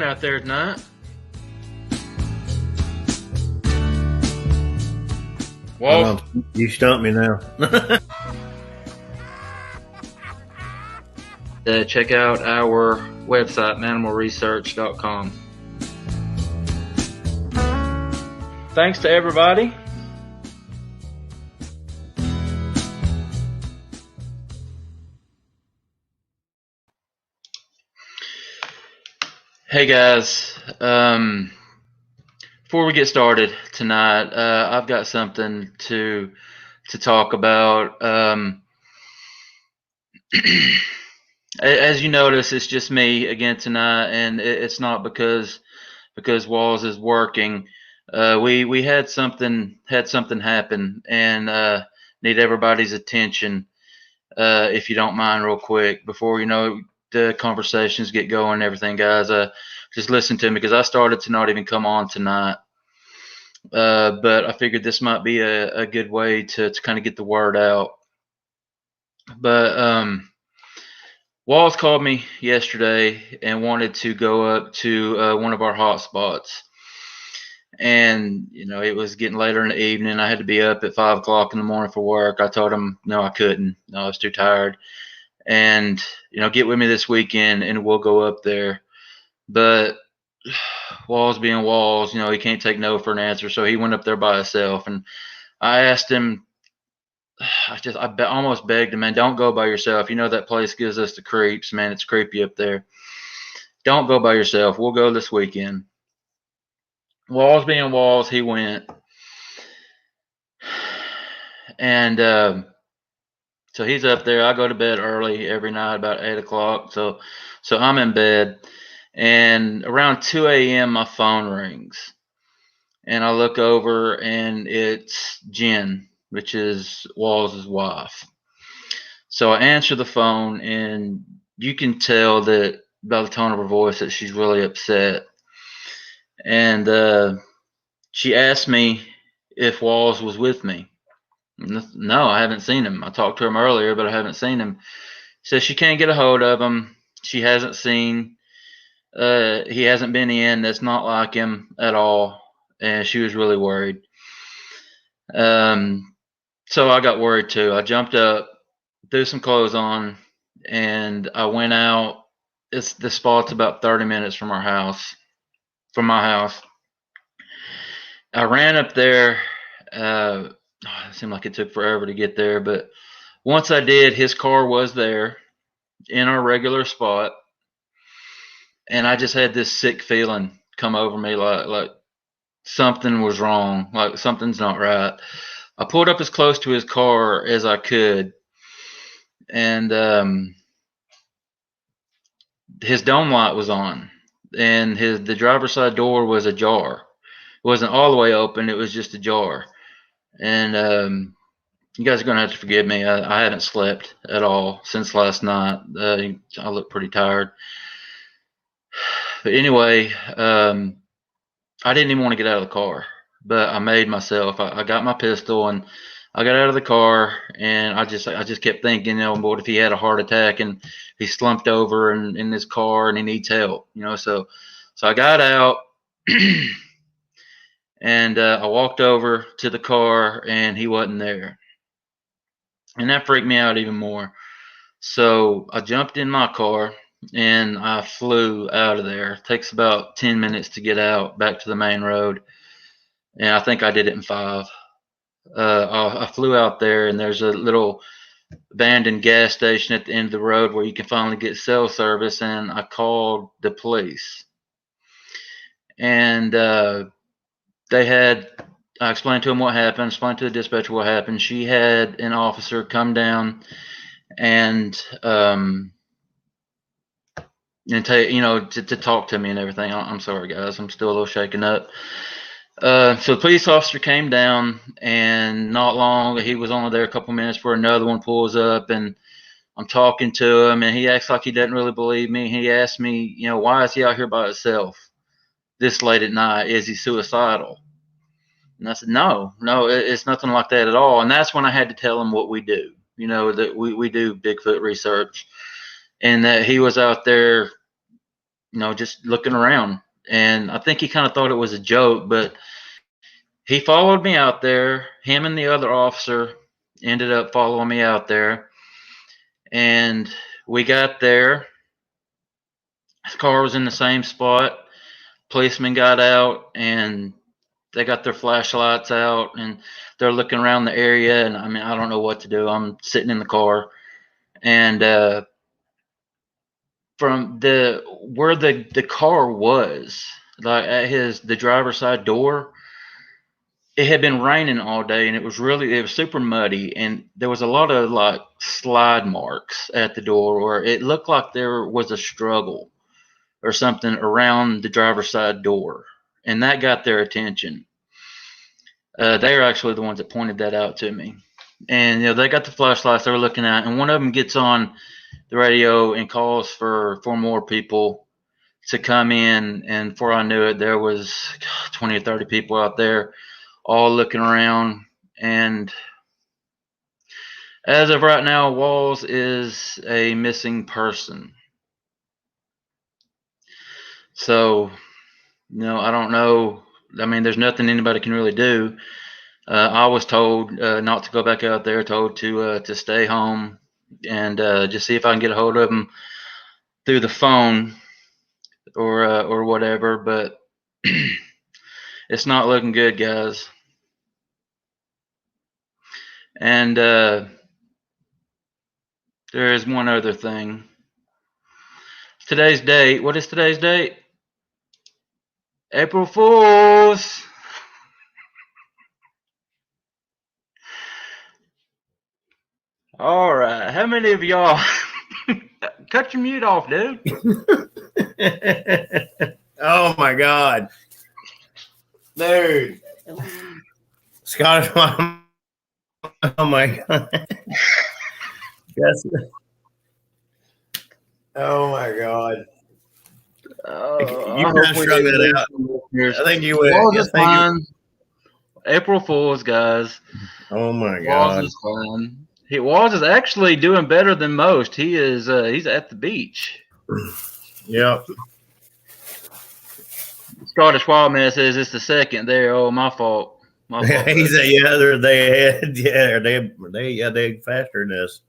out there tonight? Well, you stumped me now. Check out our website, mannimalresearch.com. Thanks to everybody. Hey guys, before we get started tonight, I've got something to talk about. As you notice, it's just me again tonight, and it's not because Walls is working. We had something happen, and need everybody's attention. If you don't mind, real quick, before the conversations get going and everything, guys, just listen to me, because I started to not even come on tonight. But I figured this might be a good way to kind of get the word out. But Walls called me yesterday and wanted to go up to one of our hot spots. And, it was getting later in the evening. I had to be up at 5 o'clock in the morning for work. I told him, no, I couldn't. No, I was too tired. And, get with me this weekend and we'll go up there. But Walls being Walls, he can't take no for an answer. So he went up there by himself. And I asked him, I almost begged him, man, don't go by yourself. That place gives us the creeps, man. It's creepy up there. Don't go by yourself. We'll go this weekend. Walls being Walls, he went. And so he's up there. I go to bed early every night, about 8 o'clock. So I'm in bed. And around 2 a.m., my phone rings. And I look over, and it's Jen, which is Walls' wife. So I answer the phone, and you can tell that by the tone of her voice that she's really upset. And she asked me if Walls was with me. No, I haven't seen him. I talked to him earlier, but I haven't seen him. Says she can't get a hold of him. She hasn't seen. He hasn't been in. That's not like him at all. And she was really worried. So I got worried too. I jumped up, threw some clothes on, and I went out. The spot's about 30 minutes from my house. I ran up there. It seemed like it took forever to get there, but once I did, his car was there in our regular spot, and I just had this sick feeling come over me, like something was wrong, like something's not right. I pulled up as close to his car as I could, and his dome light was on, and the driver's side door was ajar. It wasn't all the way open; it was just ajar. And you guys are gonna have to forgive me. I haven't slept at all since last night. I look pretty tired. But anyway, I didn't even want to get out of the car, but I made myself. I got my pistol and I got out of the car, and I just kept thinking, what if he had a heart attack and he slumped over in this car and he needs help, So I got out and I walked over to the car, and he wasn't there, and that freaked me out even more. So I jumped in my car and I flew out of there. It takes about 10 minutes to get out back to the main road, and I think I did it in 5. I flew out there, and there's a little abandoned gas station at the end of the road where you can finally get cell service, and I called the police. And I explained to them what happened, explained to the dispatcher what happened. She had an officer come down and to talk to me and everything. I'm sorry, guys. I'm still a little shaken up. So the police officer came down, and not long, he was only there a couple minutes before another one pulls up, and I'm talking to him, and he acts like he doesn't really believe me. He asked me, why is he out here by himself this late at night? Is he suicidal? And I said, no, it's nothing like that at all. And that's when I had to tell him what we do, that we do Bigfoot research, and that he was out there, just looking around. And I think he kind of thought it was a joke, but he followed me out there. Him and the other officer ended up following me out there. And we got there. His car was in the same spot. Policemen got out and they got their flashlights out and they're looking around the area. And I mean, I don't know what to do. I'm sitting in the car. And from where the car was, like at the driver's side door, it had been raining all day and it was super muddy, and there was a lot of like slide marks at the door, or it looked like there was a struggle or something around the driver's side door, and that got their attention. They are actually the ones that pointed that out to me, and they got the flashlights they were looking at, and one of them gets on the radio and calls for more people to come in, and before I knew it, there was 20 or 30 people out there all looking around. And as of right now, Walls is a missing person. So, I don't know. I mean, there's nothing anybody can really do. I was told not to go back out there, told to stay home and just see if I can get a hold of him through the phone or whatever. But it's not looking good, guys. And there is one other thing. Today's date. What is today's date? April Fools. All right. How many of y'all cut your mute off, dude? Oh my God, dude! Scottish. Oh my God. Yes. Oh my God. You kind of strung that out. I think you would. Walls is fine. April Fools, guys. Oh my God. Walls is fine. Walls is actually doing better than most. He is. He's at the beach. Yep. Scottish Wildman says it's the second there. Oh, my fault. He's they faster than us.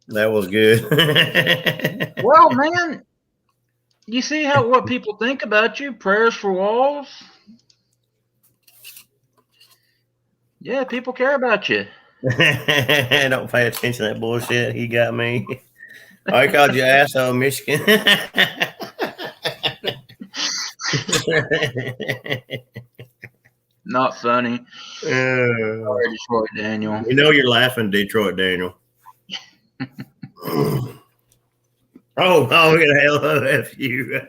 That was good. Well, man, you see what people think about you. Prayers for Walls. Yeah, people care about you. Don't pay attention to that bullshit. He got me. I called you asshole, Michigan. Not funny. Sorry, Detroit Daniel. We know you're laughing, Detroit Daniel. Oh, we're gonna LOF you.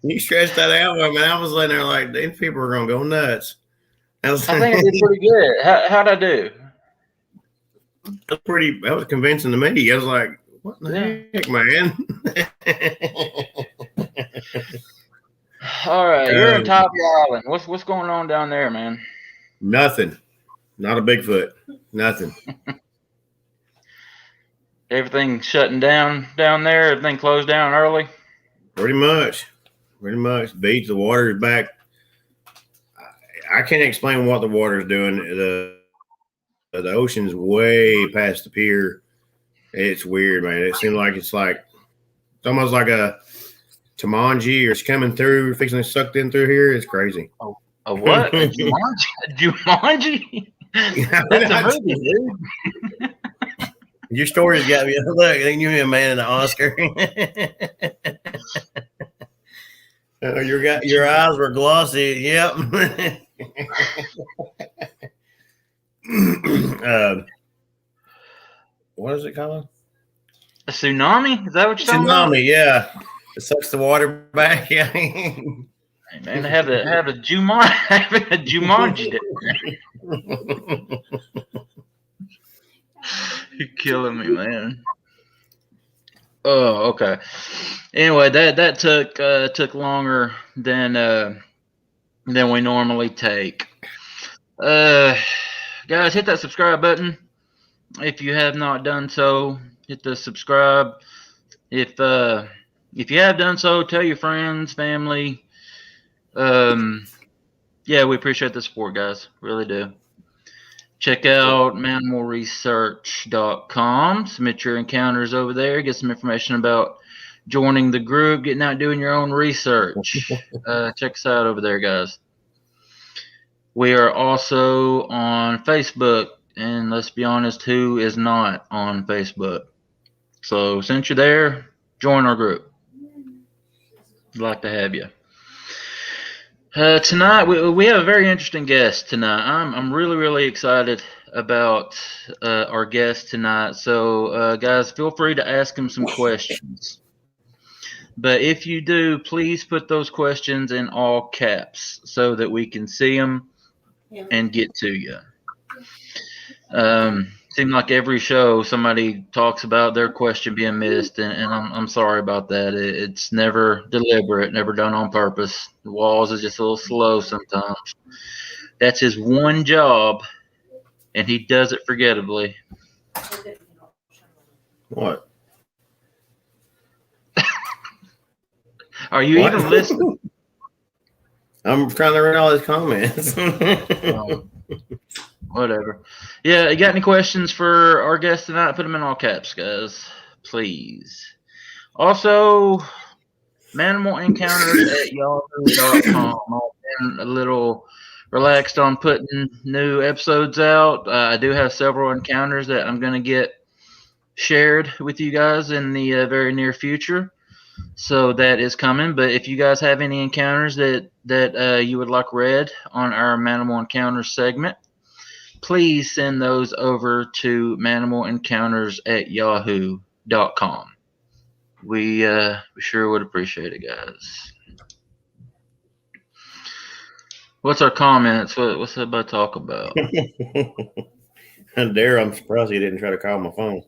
You stretched that out, man. I was laying there like these people are gonna go nuts. I think I did pretty good. How'd I do? That was convincing to me. I was like, what the heck, man? All right, you're in Top Island. What's going on down there, man? Nothing. Not a Bigfoot. Nothing. Everything shutting down there. Everything closed down early. Pretty much. Beach. The water is back. I can't explain what the water is doing. The ocean's way past the pier. It's weird, man. It seems like it's almost like a Jumanji, or it's coming through, fixing to sucked in through here. It's crazy. Oh, a what? A Jumanji? That's a movie, dude. Your story's got me. Look, I think you're a man in an Oscar. Your eyes were glossy. Yep. What is it called? A tsunami? Is that what you're talking about? Tsunami, yeah. It sucks the water back. Yeah. Hey, man, they have a Jumanji. You're killing me, man. Oh, okay. Anyway, that took longer than we normally take. Guys, hit that subscribe button if you have not done so. Hit the subscribe. If If you have done so, tell your friends, family. Yeah, we appreciate the support, guys. Really do. Check out manimalresearch.com. Submit your encounters over there. Get some information about joining the group, getting out doing your own research. Check us out over there, guys. We are also on Facebook, and let's be honest, who is not on Facebook? So since you're there, join our group. We'd like to have you. Tonight we have a very interesting guest tonight. I'm really excited about our guest tonight. So guys, feel free to ask him some questions. But if you do, please put those questions in all caps so that we can see them and get to you. Seems like every show somebody talks about their question being missed, and I'm sorry about that. It's never deliberate, never done on purpose. The walls is just a little slow sometimes. That's his one job, and he does it forgettably. What? Are you even listening? I'm trying to read all his comments. Whatever. Yeah, you got any questions for our guest tonight? Put them in all caps, guys. Please. Also, Mannimal Encounters at yahoo.com. I've been a little relaxed on putting new episodes out. I do have several encounters that I'm going to get shared with you guys in the very near future. So that is coming. But if you guys have any encounters that you would like read on our Mannimal Encounters segment, please send those over to mannimalencountersat at yahoo.com. We sure would appreciate it, guys. What's our comments? What's everybody talk about? Dare, I'm surprised he didn't try to call my phone.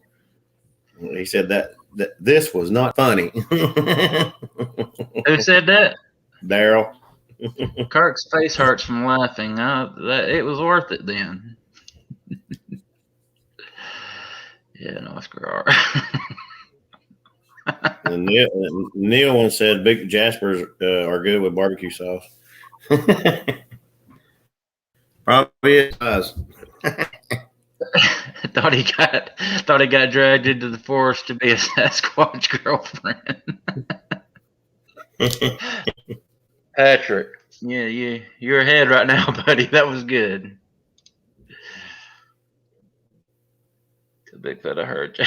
He said that this was not funny. Who said that? Daryl. Kirk's face hurts from laughing. It was worth it then. Yeah, no, screw her. And Neil one said big Jaspers are good with barbecue sauce. Probably is. thought he got dragged into the forest to be a Sasquatch girlfriend. Patrick, yeah, you're ahead right now, buddy. That was good. The Bigfoot I heard.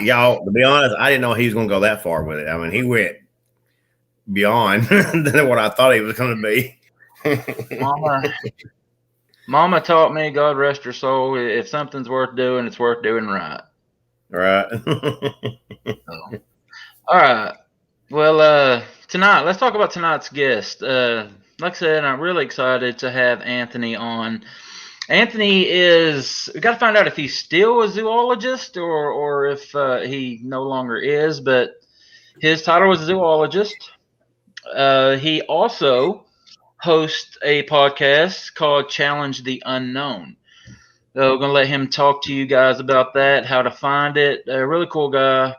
Y'all, to be honest, I didn't know he was going to go that far with it. I mean, he went beyond than what I thought he was going to be. Mama taught me, God rest her soul, if something's worth doing, it's worth doing right. Right. So, all right. Well, tonight, let's talk about tonight's guest. Like I said, I'm really excited to have Anthony on. Anthony we got to find out if he's still a zoologist or if he no longer is, but his title was zoologist. He also hosts a podcast called Challenge the Unknown. So we're going to let him talk to you guys about that, how to find it. A really cool guy.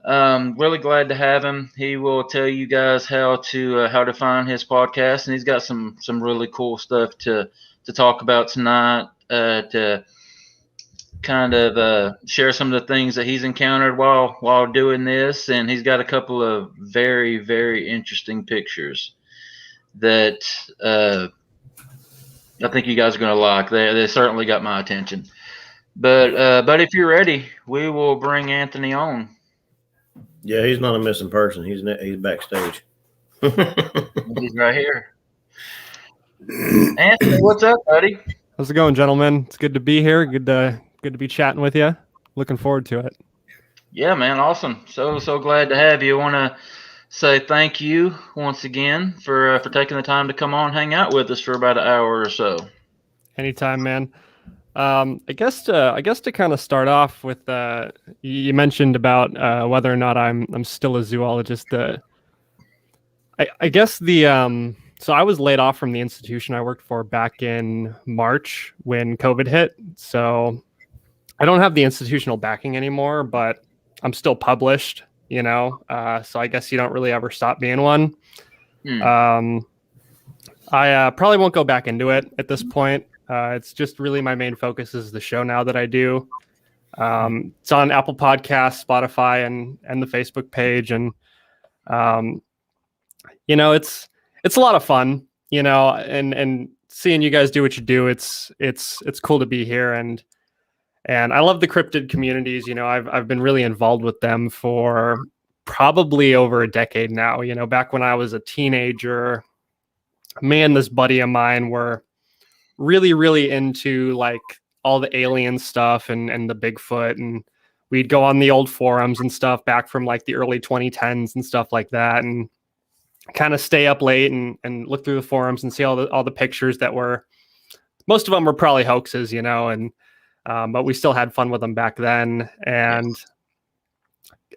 Really glad to have him. He will tell you guys how to find his podcast, and he's got some really cool stuff to talk about tonight. To kind of share some of the things that he's encountered while doing this, and he's got a couple of very interesting pictures that I think you guys are going to like. They certainly got my attention. But if you're ready, we will bring Anthony on. Yeah, he's not a missing person. He's backstage. He's right here. Anthony, what's up, buddy? How's it going, gentlemen? It's good to be here. Good to be chatting with you. Looking forward to it. Yeah, man, awesome. So glad to have you. I want to say thank you once again for taking the time to come on, hang out with us for about an hour or so. Anytime, man. I guess to kind of start off with, you mentioned about whether or not I'm still a zoologist. I guess so I was laid off from the institution I worked for back in March when COVID hit. So I don't have the institutional backing anymore, but I'm still published, so I guess you don't really ever stop being one. I probably won't go back into it at this point. It's just really my main focus is the show now that I do. It's on Apple Podcasts, Spotify, and the Facebook page, and it's a lot of fun, and seeing you guys do what you do. It's cool to be here, and I love the cryptid communities. I've been really involved with them for probably over a decade now. Back when I was a teenager, me and this buddy of mine were really, really into like all the alien stuff and the Bigfoot, and we'd go on the old forums and stuff back from like the early 2010s and stuff like that, and kind of stay up late and look through the forums and see all the pictures that were, most of them were probably hoaxes, and but we still had fun with them back then. And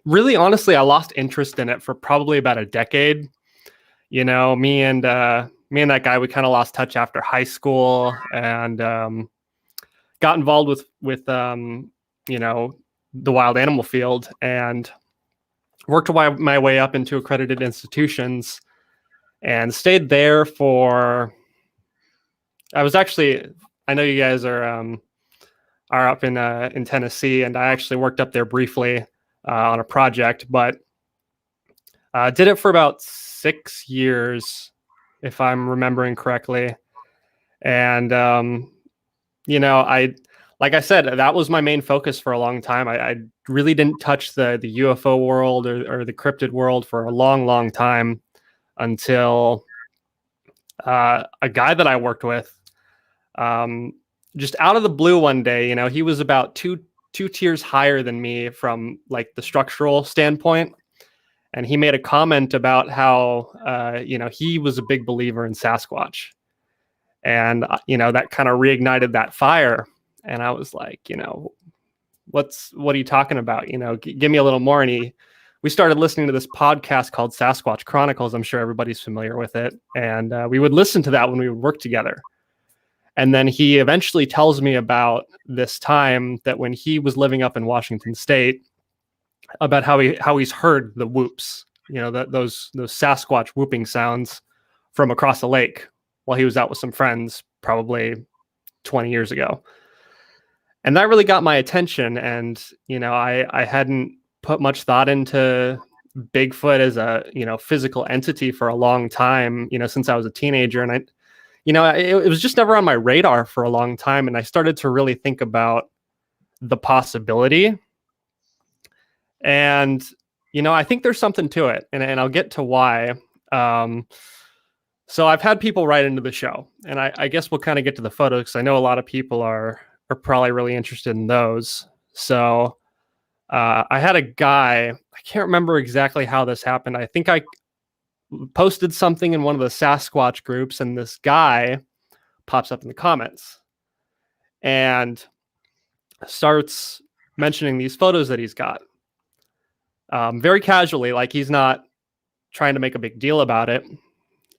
really, honestly, I lost interest in it for probably about a decade. Me and that guy, we kind of lost touch after high school, and got involved with the wild animal field, and worked my way up into accredited institutions, and stayed there for. I know you guys are up in Tennessee, and I actually worked up there briefly on a project, but did it for about 6 years, if I'm remembering correctly. And like I said, that was my main focus for a long time. I really didn't touch the UFO world or the cryptid world for a long, long time, until a guy that I worked with, just out of the blue one day, he was about two tiers higher than me from like the structural standpoint. And he made a comment about how, he was a big believer in Sasquatch. And, that kind of reignited that fire. And I was like, what are you talking about? Give me a little more. And we started listening to this podcast called Sasquatch Chronicles. I'm sure everybody's familiar with it. And we would listen to that when we would work together. And then he eventually tells me about this time that when he was living up in Washington State, about how he's heard the whoops, those Sasquatch whooping sounds from across the lake while he was out with some friends, probably 20 years ago. And that really got my attention. And, I hadn't put much thought into Bigfoot as a, physical entity for a long time, since I was a teenager. And it was just never on my radar for a long time. And I started to really think about the possibility. And, I think there's something to it, and I'll get to why. So I've had people write into the show, and I guess we'll kind of get to the photos, because I know a lot of people are probably really interested in those. So I had a guy, I can't remember exactly how this happened. I think I posted something in one of the Sasquatch groups, and this guy pops up in the comments and starts mentioning these photos that he's got. Very casually, like he's not trying to make a big deal about it.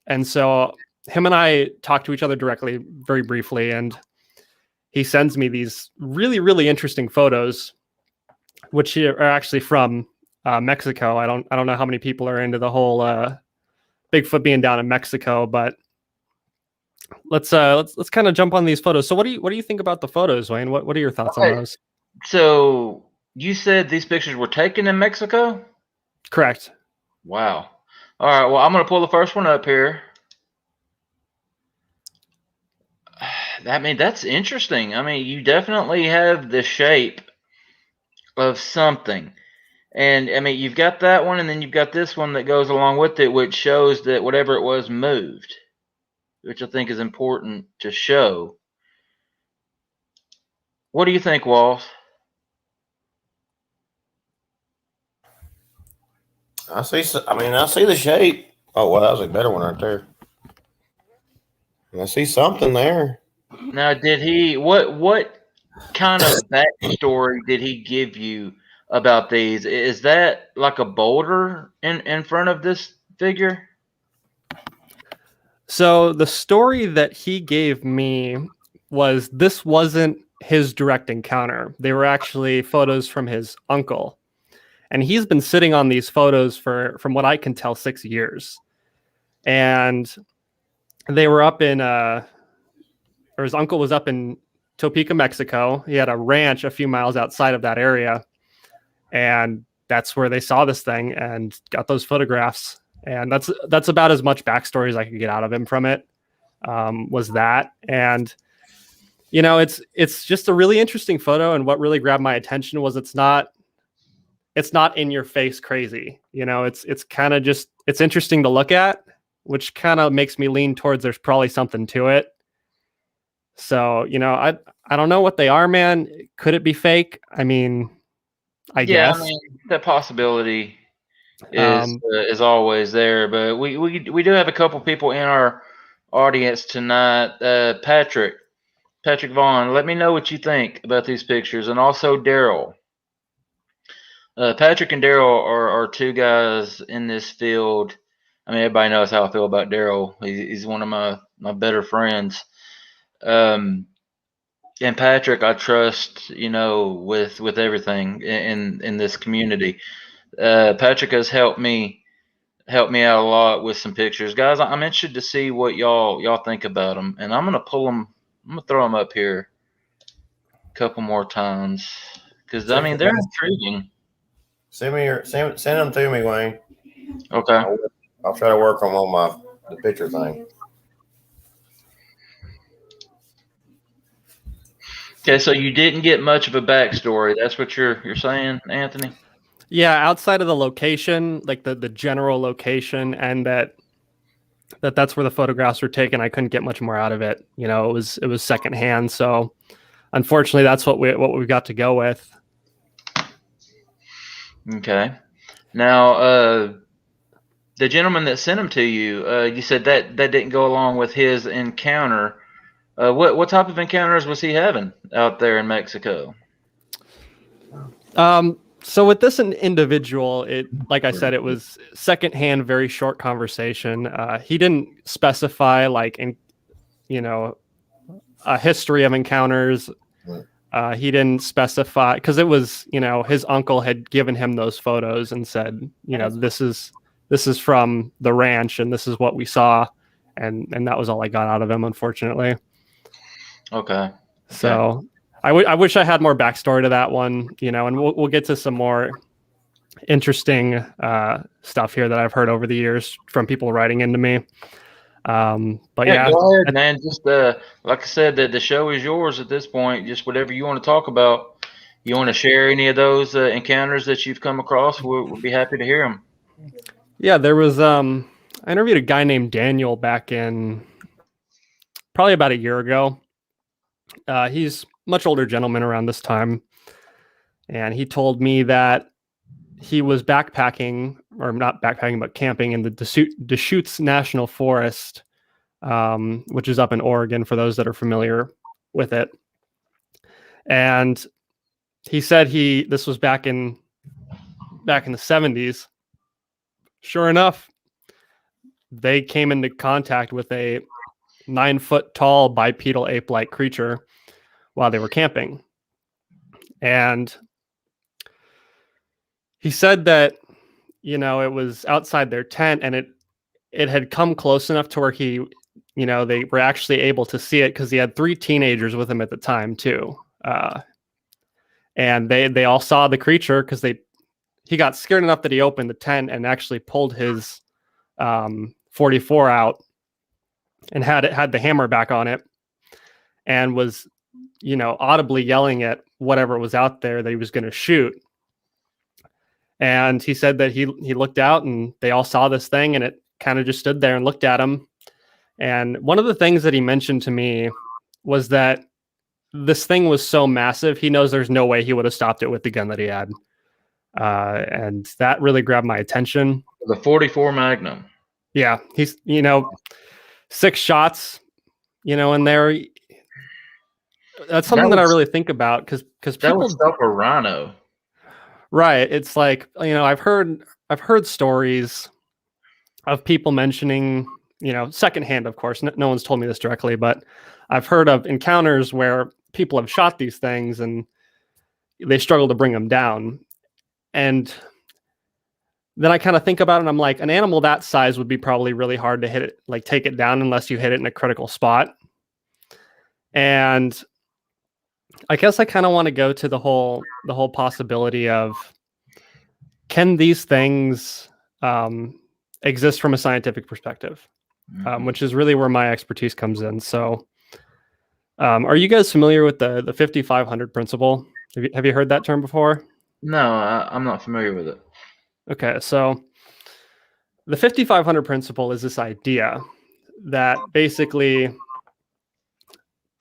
And so him and I talked to each other directly, very briefly, and he sends me these really, really interesting photos, which are actually from Mexico. I don't know how many people are into the whole Bigfoot being down in Mexico, but let's kind of jump on these photos. So what do you think about the photos, Wayne? What are your thoughts on those? So you said these pictures were taken in Mexico? Correct. Wow. All right. Well, I'm going to pull the first one up here. That's interesting. You definitely have the shape of something. And, you've got that one, and then you've got this one that goes along with it, which shows that whatever it was moved, which I think is important to show. What do you think, Walls? I see the shape. Oh, well, that was a better one right there. I see something there. Now, did he? What kind of backstory did he give you about these? Is that like a boulder in front of this figure? So the story that he gave me was this wasn't his direct encounter. They were actually photos from his uncle. And he's been sitting on these photos for, from what I can tell, 6 years. And they were up in, or his uncle was up in Topeka, Mexico. He had a ranch a few miles outside of that area. And that's where they saw this thing and got those photographs. And that's about as much backstory as I could get out of him from it, was that. And, you know, it's just a really interesting photo. And what really grabbed my attention was it's not in your face crazy. You know, it's kind of just, it's interesting to look at, which kind of makes me lean towards there's probably something to it. So, you know, I don't know what they are, man. Could it be fake? I mean, I guess. I mean, that possibility is always there, but we do have a couple people in our audience tonight. Patrick Vaughn, let me know what you think about these pictures, and also Daryl. Patrick and Daryl are two guys in this field. I mean, everybody knows how I feel about Daryl. He's one of my better friends. And Patrick, I trust, you know, with everything in this community. Patrick has helped me out a lot with some pictures, guys. I'm interested to see what y'all think about them, and I'm gonna pull them. I'm gonna throw them up here a couple more times because I mean they're intriguing. Send them to me, Wayne. Okay. I'll try to work on the picture thing. Okay, so you didn't get much of a backstory. That's what you're saying, Anthony? Yeah, outside of the location, like the general location, and that's where the photographs were taken, I couldn't get much more out of it. You know, it was secondhand. So unfortunately, that's what we got to go with. Okay. Now, the gentleman that sent them to you, you said that didn't go along with his encounter. What type of encounters was he having out there in Mexico? So with this individual, like I said, it was secondhand, very short conversation. He didn't specify a history of encounters. He didn't specify because it was, you know, his uncle had given him those photos and said, you know, this is from the ranch and this is what we saw. And that was all I got out of him, unfortunately. Okay. So I wish I had more backstory to that one, you know, and we'll get to some more interesting stuff here that I've heard over the years from people writing into me. But yeah, go ahead, man. Just like I said, the show is yours at this point. Just whatever you want to talk about. You want to share any of those encounters that you've come across? We'll be happy to hear them. Yeah, there was I interviewed a guy named Daniel back in probably about a year ago. He's much older gentleman around this time, and he told me that he was backpacking, or not backpacking, but camping in the Deschutes National Forest, which is up in Oregon for those that are familiar with it. And he said this was back in the 70s. Sure enough, they came into contact with a 9-foot tall bipedal ape-like creature while they were camping. And he said that, you know, it was outside their tent, and it had come close enough to where he, you know, they were actually able to see it because he had 3 teenagers with him at the time too. And they all saw the creature because he got scared enough that he opened the tent and actually pulled his 44 out and had the hammer back on it, and was, you know, audibly yelling at whatever was out there that he was going to shoot. And he said that he looked out and they all saw this thing, and it kind of just stood there and looked at him. And one of the things that he mentioned to me was that this thing was so massive, he knows there's no way he would have stopped it with the gun that he had. And that really grabbed my attention. The 44 Magnum. Yeah, he's, you know, 6 shots, you know, in there. That's something that I really think about because people that would stop a rhino. Right. It's like, you know, I've heard stories of people mentioning, you know, secondhand, of course. No one's told me this directly, but I've heard of encounters where people have shot these things and they struggle to bring them down. And then I kind of think about it and I'm like, an animal that size would be probably really hard to hit it, like take it down unless you hit it in a critical spot. And I guess I kind of want to go to the whole possibility of, can these things exist from a scientific perspective, which is really where my expertise comes in. So are you guys familiar with the 5500 principle? Have you heard that term before? No, I'm not familiar with it. Okay, so the 5500 principle is this idea that basically,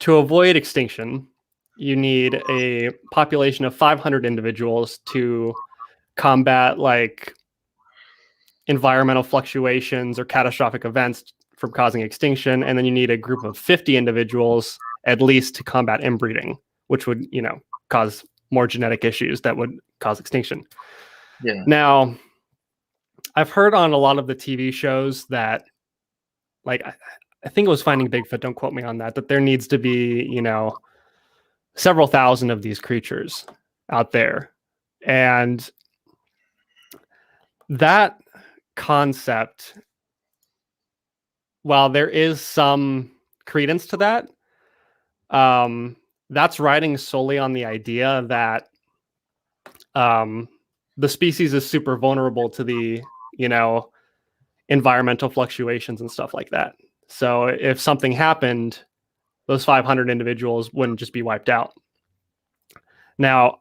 to avoid extinction, you need a population of 500 individuals to combat like environmental fluctuations or catastrophic events from causing extinction. And then you need a group of 50 individuals at least to combat inbreeding, which would, cause more genetic issues that would cause extinction. Yeah. Now, I've heard on a lot of the TV shows that, like, I think it was Finding Bigfoot, don't quote me on that, that there needs to be, several thousand of these creatures out there. And that concept, while there is some credence to that, that's riding solely on the idea that the species is super vulnerable to the, environmental fluctuations and stuff like that. So if something happened, those 500 individuals wouldn't just be wiped out. Now,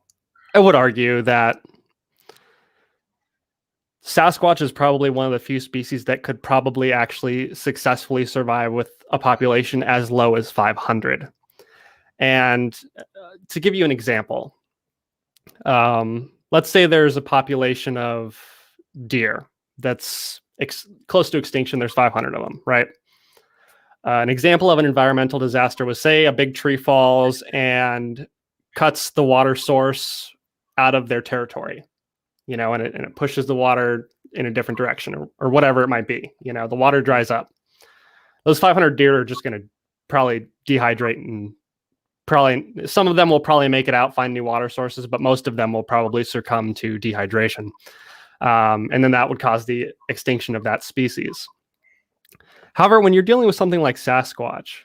I would argue that Sasquatch is probably one of the few species that could probably actually successfully survive with a population as low as 500. And to give you an example, let's say there's a population of deer that's close to extinction. There's 500 of them, right? An example of an environmental disaster was, say, a big tree falls and cuts the water source out of their territory, and it pushes the water in a different direction or whatever it might be. The water dries up. Those 500 deer are just going to probably dehydrate, and probably some of them will probably make it out, find new water sources, but most of them will probably succumb to dehydration. And then that would cause the extinction of that species. However, when you're dealing with something like Sasquatch,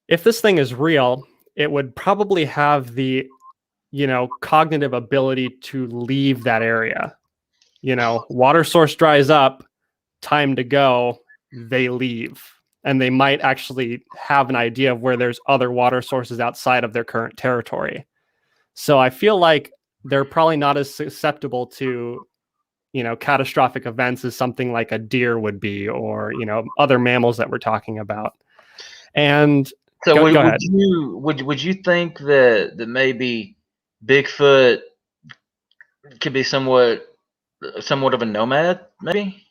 if this thing is real, it would probably have the, cognitive ability to leave that area. Water source dries up, time to go, they leave. And they might actually have an idea of where there's other water sources outside of their current territory. So I feel like they're probably not as susceptible to, catastrophic events as something like a deer would be, or, other mammals that we're talking about. And so go would ahead. you think that maybe Bigfoot could be somewhat of a nomad, maybe?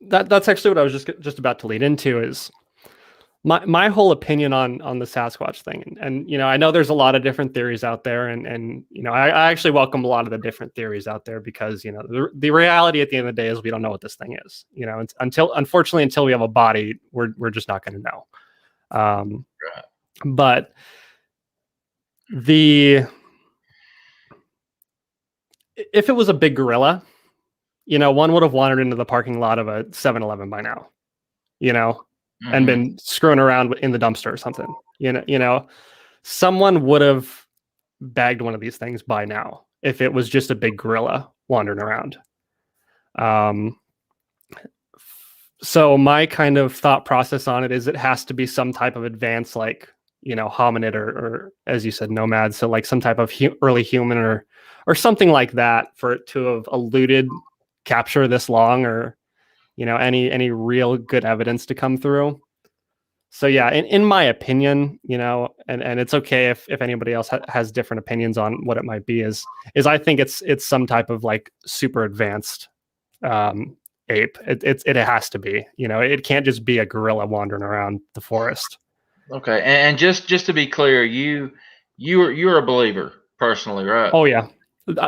That's actually what I was just about to lead into, is my whole opinion on the Sasquatch thing. And I know there's a lot of different theories out there, and I actually welcome a lot of the different theories out there, because the reality at the end of the day is we don't know what this thing is. Unfortunately until we have a body, we're just not going to know. Right. But if it was a big gorilla, one would have wandered into the parking lot of a 7-Eleven by now, and been screwing around in the dumpster or something. Someone would have bagged one of these things by now if it was just a big gorilla wandering around. So my kind of thought process on it is, it has to be some type of advanced, like, hominid or as you said, nomad. So like some type of early human or something like that, for it to have eluded capture this long, or any real good evidence to come through. So yeah, in my opinion, and it's okay if anybody else has different opinions on what it might be, is I think it's some type of like super advanced ape. It has to be. It can't just be a gorilla wandering around the forest. Okay, and just to be clear, you're a believer personally, right? Oh yeah,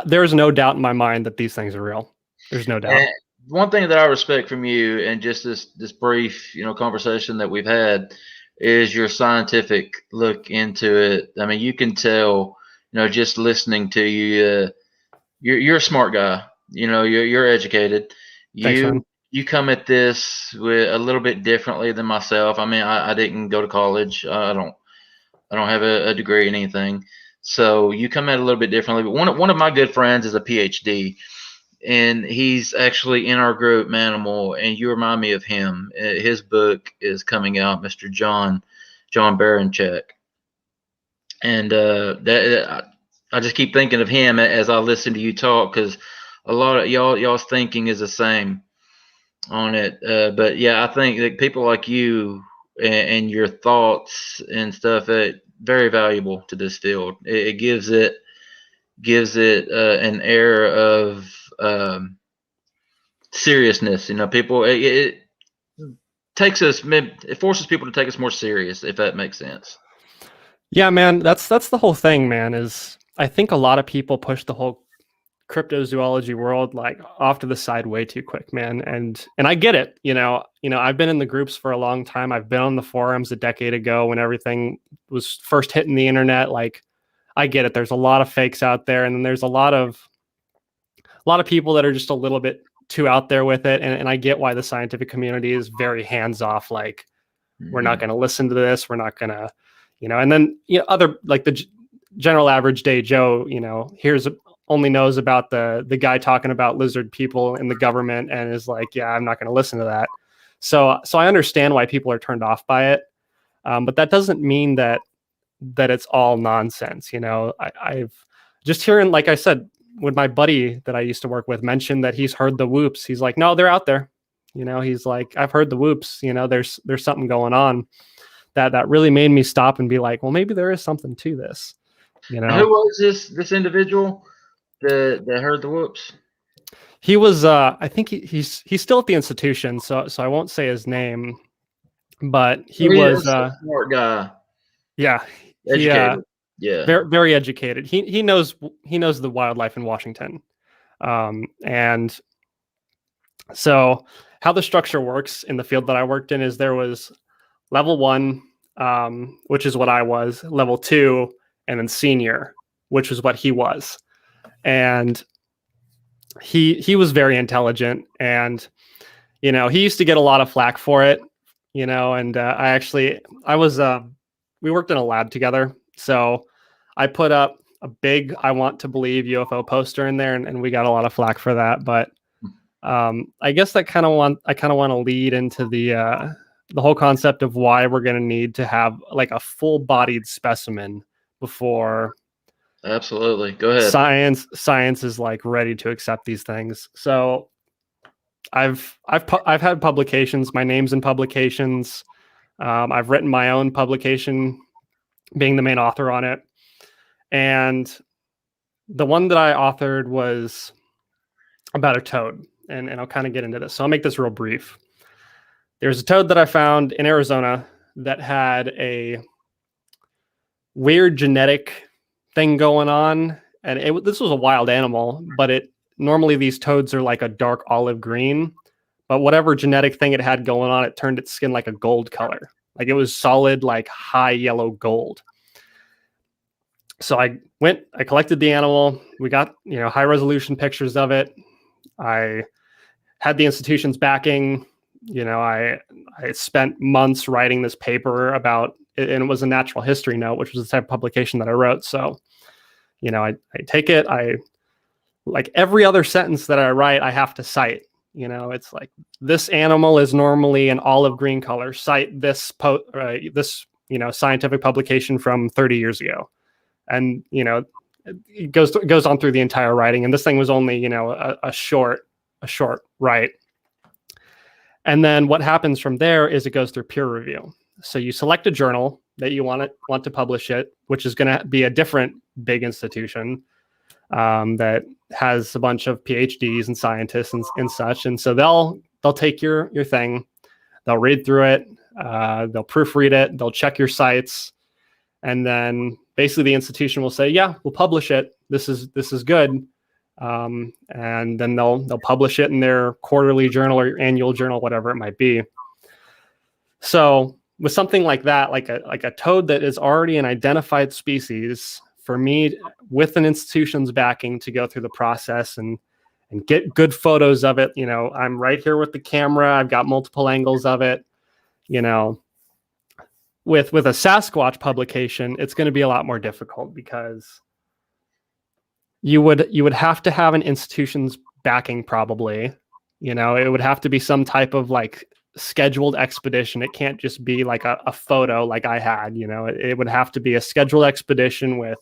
there's no doubt in my mind that these things are real. There's no doubt. And one thing that I respect from you, and just this brief, conversation that we've had, is your scientific look into it. I mean, you can tell, just listening to you, you're a smart guy. You're educated. Thanks, man. You come at this with a little bit differently than myself. I mean, I didn't go to college. I don't have a degree in anything. So you come at it a little bit differently. But one of my good friends is a PhD, and he's actually in our group, Mannimal, and you remind me of him. His book is coming out, Mr. John Baranchek, and I just keep thinking of him as I listen to you talk, because a lot of y'all's thinking is the same on it. But yeah, I think that people like you and your thoughts and stuff, very valuable to this field. It gives it an air of seriousness. People, it takes us, it forces people to take us more serious, if that makes sense. Yeah, man, that's the whole thing, man. Is I think a lot of people push the whole cryptozoology world like off to the side way too quick, man. And I get it. I've been in the groups for a long time. I've been on the forums a decade ago when everything was first hitting the internet. Like, I get it. There's a lot of fakes out there, and then there's a lot of people that are just a little bit too out there with it. And I get why the scientific community is very hands off. Like, we're not going to listen to this. We're not going to, and then, other, like the general average day Joe, only knows about the guy talking about lizard people in the government and is like, yeah, I'm not going to listen to that. So I understand why people are turned off by it. But that doesn't mean that it's all nonsense. I've just hearing, like I said, when my buddy that I used to work with mentioned that he's heard the whoops, he's like, no, they're out there. He's like, I've heard the whoops, there's something going on that really made me stop and be like, well, maybe there is something to this. Who was this individual that heard the whoops? He was, I think he's still at the institution, so I won't say his name, but he was a smart guy. Yeah, educated. Very, very educated. He knows the wildlife in Washington, and so how the structure works in the field that I worked in is there was level 1, which is what I was, level 2, and then senior, which was what he was. And he was very intelligent, and he used to get a lot of flack for it, and we worked in a lab together, so I put up a big I want to believe UFO poster in there, and we got a lot of flack for that. But I guess I kind of want to lead into the whole concept of why we're going to need to have like a full-bodied specimen before absolutely go ahead science is like ready to accept these things. So I've had publications, my name's in publications. I've written my own publication, being the main author on it, and the one that I authored was about a toad, and I'll kind of get into this, so I'll make this real brief. There's a toad that I found in Arizona that had a weird genetic thing going on, and this was a wild animal, but normally these toads are like a dark olive green, but whatever genetic thing it had going on, it turned its skin like a gold color. Like, it was solid, like high yellow gold. So I collected the animal. We got, high resolution pictures of it. I had the institution's backing. I spent months writing this paper about it, and it was a natural history note, which was the type of publication that I wrote. So, I take it, like every other sentence that I write, I have to cite. It's like, this animal is normally an olive green color. Cite this scientific publication from 30 years ago, and it goes on through the entire writing. And this thing was only a short write. And then what happens from there is it goes through peer review. So you select a journal that you want to publish it, which is going to be a different big institution that has a bunch of PhDs and scientists and such. And so they'll take your thing, they'll read through it, they'll proofread it, they'll check your sites, and then basically the institution will say, yeah, we'll publish it. This is good. And then they'll publish it in their quarterly journal or annual journal, whatever it might be. So with something like that, like a toad that is already an identified species, for me, with an institution's backing, to go through the process and get good photos of it. I'm right here with the camera. I've got multiple angles of it. With a Sasquatch publication, it's going to be a lot more difficult, because you would have to have an institution's backing, probably. It would have to be some type of like scheduled expedition. It can't just be like a photo like I had. It would have to be a scheduled expedition with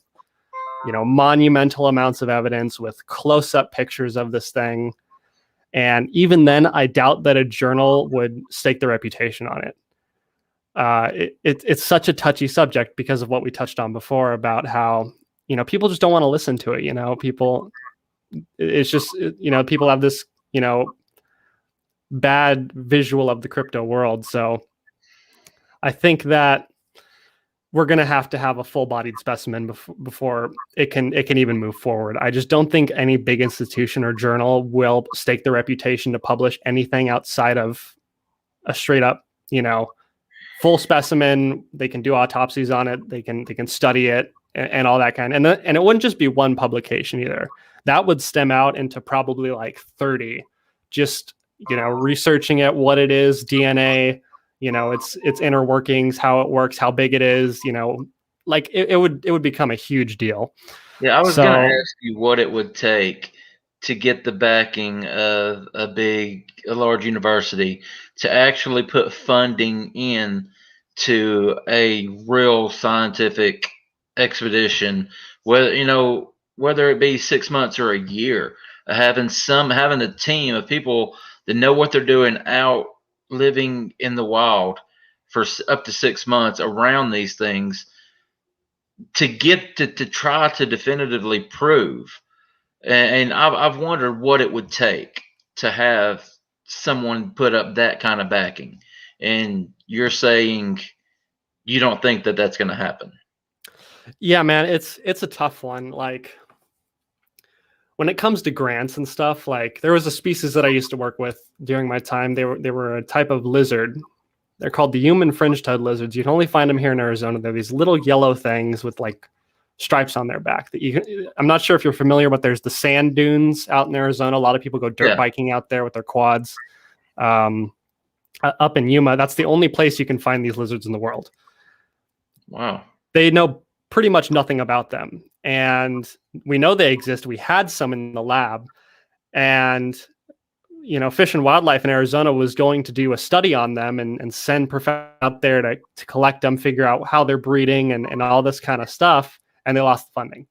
monumental amounts of evidence, with close-up pictures of this thing. And even then, I doubt that a journal would stake their reputation on it. It's such a touchy subject because of what we touched on before about how people just don't want to listen to it. People have this bad visual of the crypto world. So I think that we're going to have a full-bodied specimen before it can even move forward. I just don't think any big institution or journal will stake their reputation to publish anything outside of a straight up full specimen. They can do autopsies on it. They can study it and all that kind. And it wouldn't just be one publication either. That would stem out into probably like 30, just, researching it, what it is, DNA, its inner workings, how it works, how big it is, like it would become a huge deal. Yeah. I was going to ask you what it would take to get the backing of a large university to actually put funding in to a real scientific expedition, whether it be 6 months or a year, having a team of people that know what they're doing out living in the wild for up to 6 months around these things, to get to try to definitively prove. And I've wondered what it would take to have someone put up that kind of backing. And you're saying you don't think that that's going to happen? Yeah, man, it's a tough one. Like, when it comes to grants and stuff, like there was a species that I used to work with during my time. They were a type of lizard. They're called the human fringe-toed lizards. You can only find them here in Arizona. They're these little yellow things with like stripes on their back. I'm not sure if you're familiar, but there's the sand dunes out in Arizona. A lot of people go dirt biking out there with their quads. Up in Yuma, that's the only place you can find these lizards in the world. Wow. They know pretty much nothing about them. And we know they exist. We had some in the lab. And, Fish and Wildlife in Arizona was going to do a study on them and send professors out there to collect them, figure out how they're breeding and all this kind of stuff. And they lost the funding.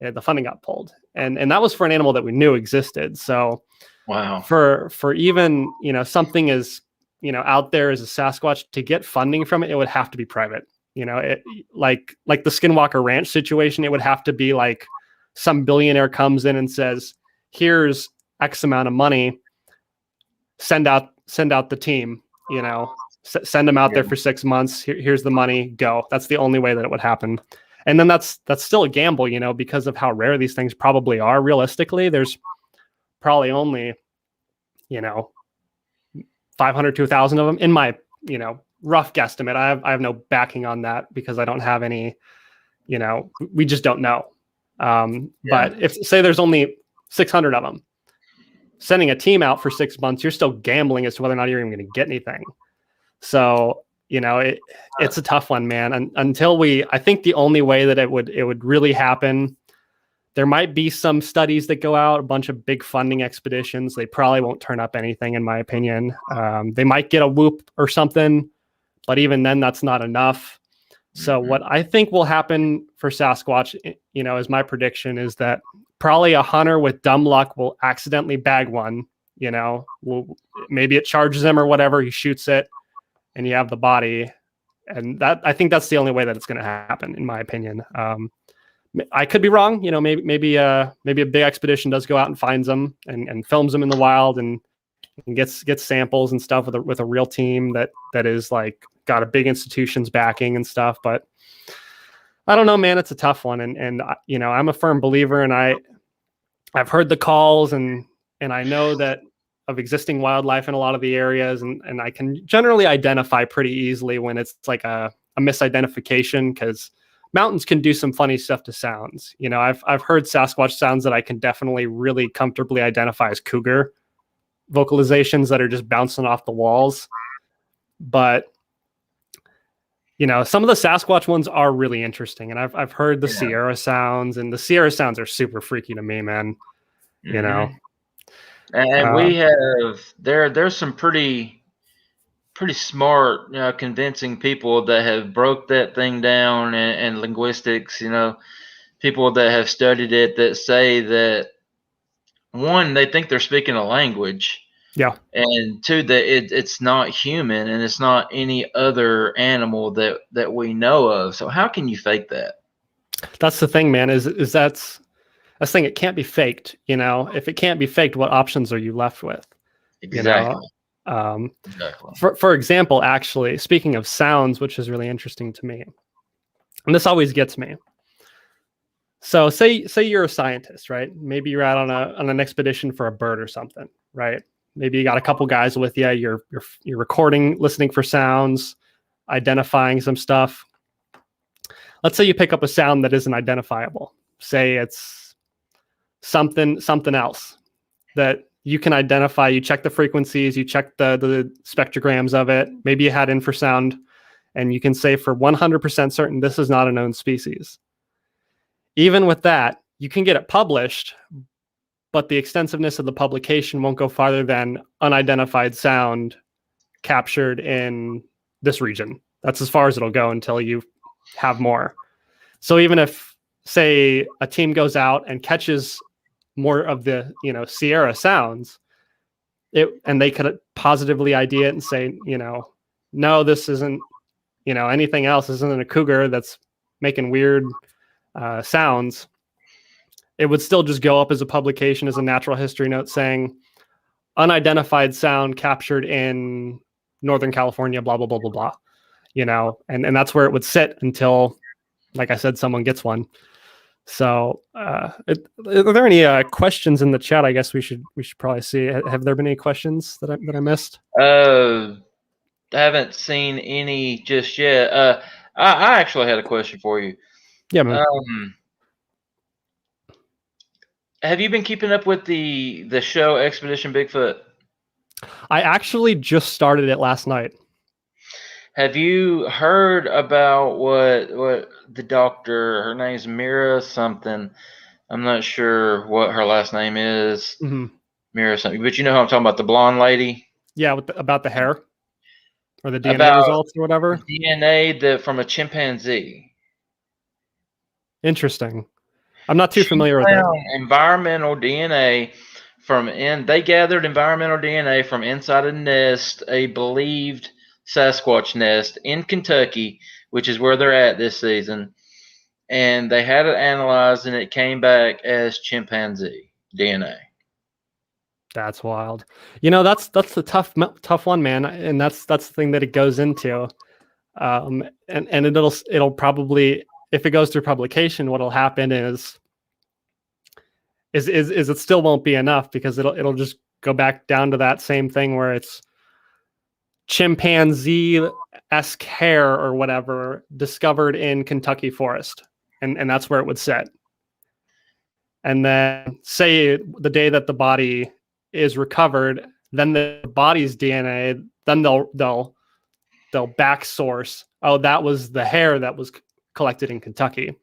The funding got pulled. And that was for an animal that we knew existed. So wow. For even, something as, out there as a Sasquatch, to get funding from it, it would have to be private. Like the Skinwalker Ranch situation, it would have to be like some billionaire comes in and says, here's X amount of money, send out the team, send them out there for 6 months. Here's the money, go. That's the only way that it would happen. And then that's still a gamble, because of how rare these things probably are. Realistically, there's probably only, 500 to 1,000 of them in my, rough guesstimate. I have no backing on that because I don't have any, we just don't know. But if say there's only 600 of them, sending a team out for 6 months, you're still gambling as to whether or not you're even going to get anything. So, it's a tough one, man. Until I think the only way that it would really happen, there might be some studies that go out, a bunch of big funding expeditions. They probably won't turn up anything, in my opinion. They might get a whoop or something, but even then, that's not enough. So what I think will happen for Sasquatch, is my prediction, is that probably a hunter with dumb luck will accidentally bag one. Maybe it charges him or whatever. He shoots it, and you have the body. And I think that's the only way that it's going to happen, in my opinion. I could be wrong. Maybe a big expedition does go out and finds them and films them in the wild and gets samples and stuff with a real team that is like got a big institution's backing and stuff. But I don't know, man. It's a tough one, and I'm a firm believer, and I've heard the calls, and I know that of existing wildlife in a lot of the areas, and I can generally identify pretty easily when it's like a misidentification, because mountains can do some funny stuff to sounds. You know, I've heard Sasquatch sounds that I can definitely really comfortably identify as cougar vocalizations that are just bouncing off the walls. But you know, some of the Sasquatch ones are really interesting, and I've heard the Sierra sounds, and the Sierra sounds are super freaky to me, man. You know, and we have there's some pretty smart, you know, convincing people that have broke that thing down, and linguistics, you know, people that have studied it that say that, one, they think they're speaking a language. Yeah. And two, that it's not human, and it's not any other animal that we know of. So how can you fake that? That's the thing, man, is that's the thing. It can't be faked. You know, if it can't be faked, what options are you left with? Exactly. You know? Exactly. For example, actually, speaking of sounds, which is really interesting to me, and this always gets me. So say you're a scientist, right? Maybe you're out on an expedition for a bird or something, right? Maybe you got a couple guys with you. You're recording, listening for sounds, identifying some stuff. Let's say you pick up a sound that isn't identifiable. Say it's something else that you can identify. You check the frequencies, you check the spectrograms of it. Maybe you had infrasound, and you can say for 100% certain this is not a known species. Even with that, you can get it published, but the extensiveness of the publication won't go farther than unidentified sound captured in this region. That's as far as it'll go until you have more. So even if, say, a team goes out and catches more of the, you know, Sierra sounds, and they could positively ID it and say, you know, no, this isn't, you know, anything else. This isn't a cougar that's making weird sounds. It would still just go up as a publication, as a natural history note saying unidentified sound captured in Northern California, blah, blah, blah, blah, blah, you know, and that's where it would sit until, like I said, someone gets one. So are there any questions in the chat? I guess we should probably see. Have there been any questions that I missed? I haven't seen any just yet. I actually had a question for you. Yeah, man. Have you been keeping up with the show Expedition Bigfoot? I actually just started it last night. Have you heard about what the doctor, her name's Mira something. I'm not sure what her last name is. Mm-hmm. Mira something. But you know who I'm talking about, the blonde lady? Yeah, about the hair or the DNA results or whatever. DNA from a chimpanzee. Interesting. I'm not too familiar with it. Environmental DNA they gathered environmental DNA from inside a nest, a believed Sasquatch nest in Kentucky, which is where they're at this season. And they had it analyzed, and it came back as chimpanzee DNA. That's wild. You know, that's the tough one, man. And that's the thing that it goes into. And it'll probably, if it goes through publication, what'll happen is it still won't be enough, because it'll just go back down to that same thing where it's chimpanzee-esque hair or whatever discovered in Kentucky forest, and that's where it would sit. And then say the day that the body is recovered, then the body's DNA, then they'll back source, oh, that was the hair that was collected in Kentucky.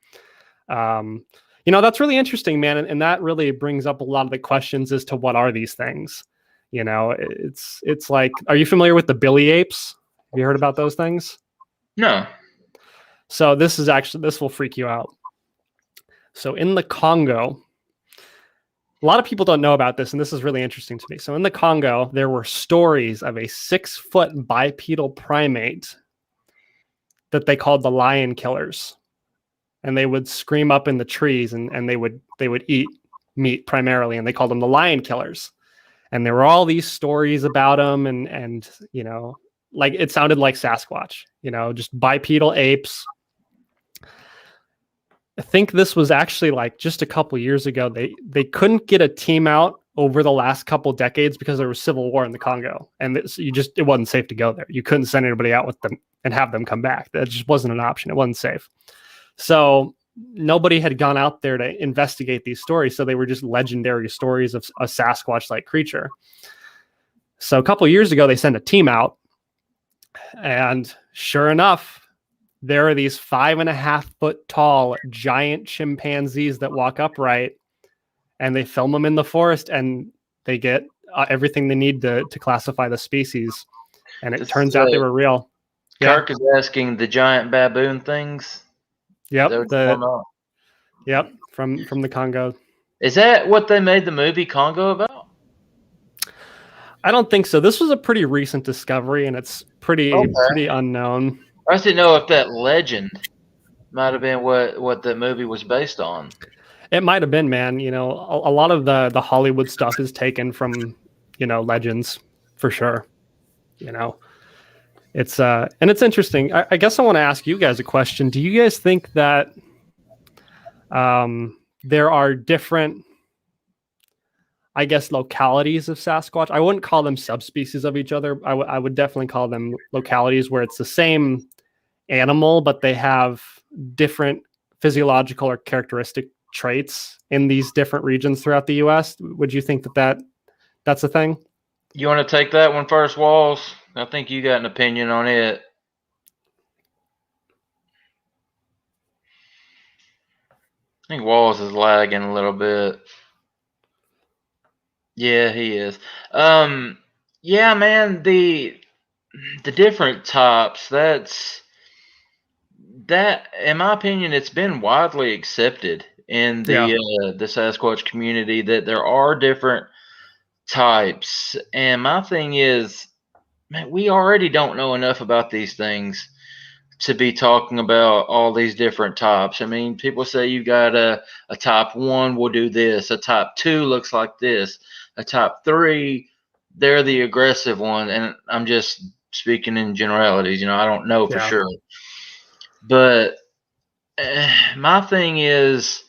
You know, that's really interesting, man. And that really brings up a lot of the questions as to what are these things? You know, it's like, are you familiar with the billy apes? Have you heard about those things? No. So this will freak you out. So in the Congo, a lot of people don't know about this, and this is really interesting to me. So in the Congo, there were stories of a 6-foot bipedal primate that they called the lion killers. And they would scream up in the trees, and they would eat meat primarily, and they called them the lion killers. And there were all these stories about them, and you know, like it sounded like Sasquatch, you know, just bipedal apes. I think this was actually like just a couple years ago. They couldn't get a team out over the last couple decades because there was civil war in the Congo, and it wasn't safe to go there. You couldn't send anybody out with them and have them come back. That just wasn't an option. It wasn't safe. So nobody had gone out there to investigate these stories. So they were just legendary stories of a Sasquatch-like creature. So a couple of years ago, they sent a team out, and sure enough, there are these 5.5-foot tall giant chimpanzees that walk upright, and they film them in the forest, and they get everything they need to classify the species. And it turns out they were real. Kirk is asking the giant baboon things. Yep. Yep. From the Congo. Is that what they made the movie Congo about? I don't think so. This was a pretty recent discovery, and it's pretty unknown. I just didn't know if that legend might have been what the movie was based on. It might have been, man. You know, a lot of the Hollywood stuff is taken from, legends for sure. It's and it's interesting. I guess I want to ask you guys a question. Do you guys think that there are different, I guess, localities of Sasquatch? I wouldn't call them subspecies of each other. I would definitely call them localities where it's the same animal, but they have different physiological or characteristic traits in these different regions throughout the U.S. Would you think that's a thing? You want to take that one first, Walls? I think you got an opinion on it. I think Walls is lagging a little bit. Yeah, he is. Yeah, man, the different types, that in my opinion, it's been widely accepted in the Sasquatch community that there are different types. And my thing is, man, we already don't know enough about these things to be talking about all these different types. I mean, people say you got a type 1 will do this, a type 2 looks like this, a type 3, they're the aggressive one. And I'm just speaking in generalities, I don't know for sure. But my thing is,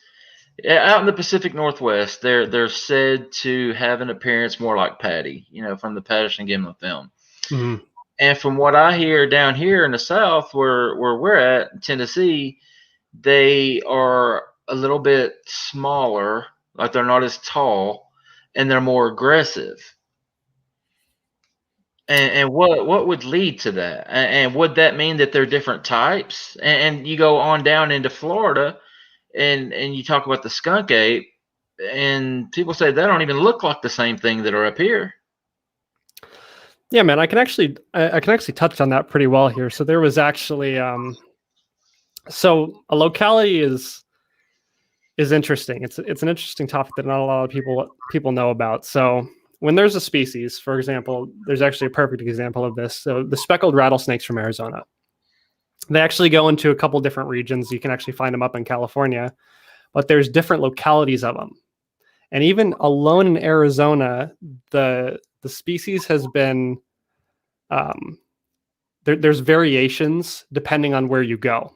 out in the Pacific Northwest, they're said to have an appearance more like Patty, from the Patterson-Gimlin film. Mm-hmm. And from what I hear down here in the South, where we're at, in Tennessee, they are a little bit smaller, like they're not as tall, and they're more aggressive. And what would lead to that? And would that mean that they're different types? And you go on down into Florida, and you talk about the skunk ape, and people say they don't even look like the same thing that are up here. Yeah, man, I can actually touch on that pretty well here. So there was actually so a locality is interesting. It's an interesting topic that not a lot of people know about. So when there's a species, for example, there's actually a perfect example of this. So the speckled rattlesnakes from Arizona, they actually go into a couple different regions. You can actually find them up in California, but there's different localities of them. And even alone in Arizona, the species has been, there's variations depending on where you go.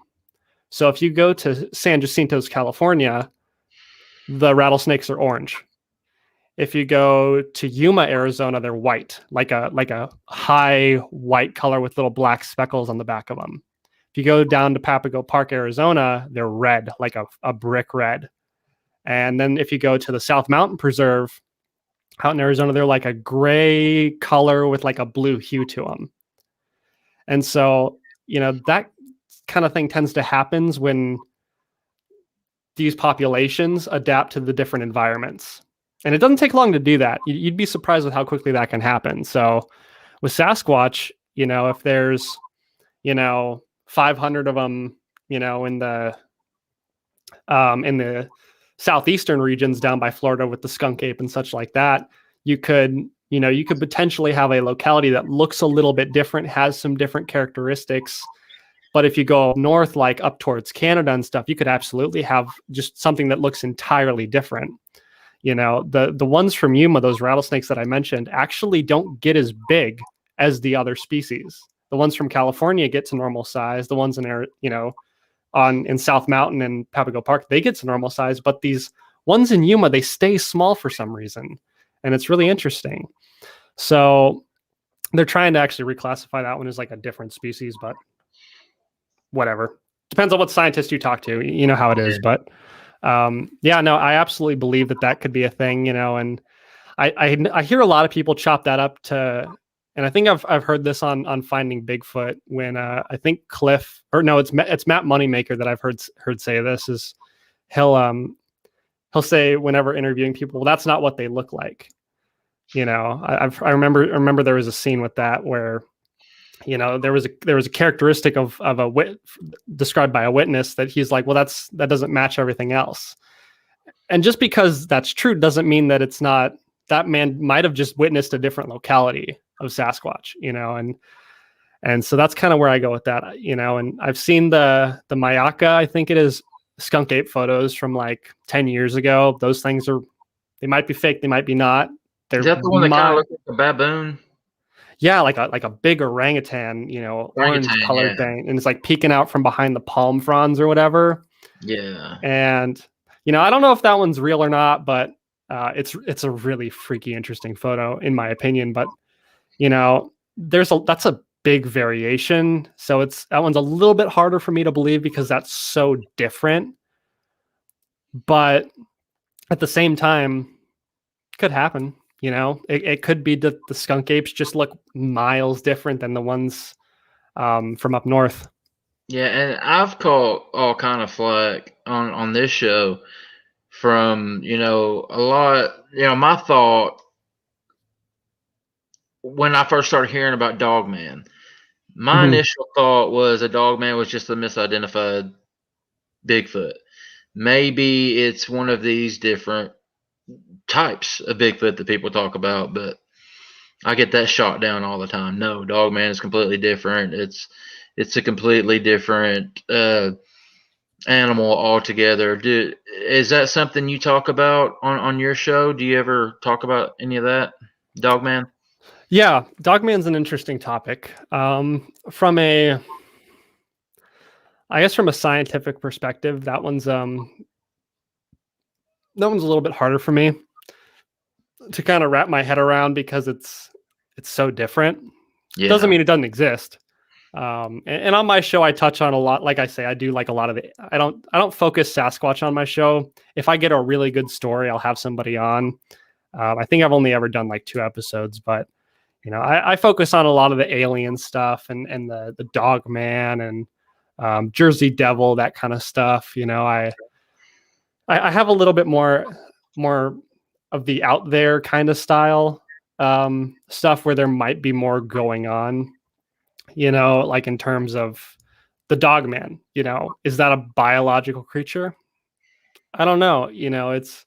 So if you go to San Jacinto's, California, the rattlesnakes are orange. If you go to Yuma, Arizona, they're white, like a high white color with little black speckles on the back of them. If you go down to Papago Park, Arizona, they're red, like a brick red. And then if you go to the South Mountain Preserve out in Arizona, they're like a gray color with like a blue hue to them. And so, that kind of thing tends to happen when these populations adapt to the different environments. And it doesn't take long to do that. You'd be surprised with how quickly that can happen. So with Sasquatch, if there's, 500 of them, in the southeastern regions down by Florida with the skunk ape and such like that, you could potentially have a locality that looks a little bit different, has some different characteristics. But if you go north, like up towards Canada and stuff, you could absolutely have just something that looks entirely different. The ones from Yuma, those rattlesnakes that I mentioned, actually don't get as big as the other species. The ones from California get to normal size. The ones in South Mountain and Papago Park, they get to normal size. But these ones in Yuma, they stay small for some reason. and it's really interesting. So they're trying to actually reclassify that one as like a different species, but whatever. Depends on what scientist you talk to. You know how it is. But yeah, no, I absolutely believe that could be a thing, and I hear a lot of people chop that up to, and I think I've heard this on Finding Bigfoot when I think Cliff, or no, it's Matt Moneymaker that I've heard say this, is he'll say whenever interviewing people, well, that's not what they look like. I remember there was a scene with that where, there was a characteristic of described by a witness that he's like, well, that doesn't match everything else. And just because that's true doesn't mean that it's not. That man might have just witnessed a different locality of Sasquatch, and so that's kind of where I go with that, and I've seen the Mayaka, I think it is, skunk ape photos from like 10 years ago. Those things they might be fake, they might be not. Is that the one that kind of looks like a baboon? Yeah, like a big orangutan, orange colored thing, and it's like peeking out from behind the palm fronds or whatever. Yeah, and I don't know if that one's real or not, but it's a really freaky, interesting photo in my opinion. But that's a big variation, so that one's a little bit harder for me to believe because that's so different. But at the same time, it could happen. It could be that the skunk apes just look miles different than the ones from up north. Yeah, and I've caught all kind of flack on this show from, a lot. My thought when I first started hearing about Dogman, my initial thought was a Dogman was just a misidentified Bigfoot. Maybe it's one of these different types of Bigfoot that people talk about, but I get that shot down all the time. No, Dogman is completely different. It's a completely different animal altogether. Is that something you talk about on your show? Do you ever talk about any of that, Dogman? Yeah, Dogman's an interesting topic. From a scientific perspective, that one's a little bit harder for me to kind of wrap my head around because it's so different. Yeah. It doesn't mean it doesn't exist. And on my show, I touch on a lot. Like I say, I do like a lot of it. I don't focus Sasquatch on my show. If I get a really good story, I'll have somebody on. I think I've only ever done like 2 episodes, but I focus on a lot of the alien stuff and the Dogman and Jersey Devil, that kind of stuff. I have a little bit more of the out there kind of style stuff where there might be more going on. Like in terms of the Dogman, is that a biological creature? I don't know. It's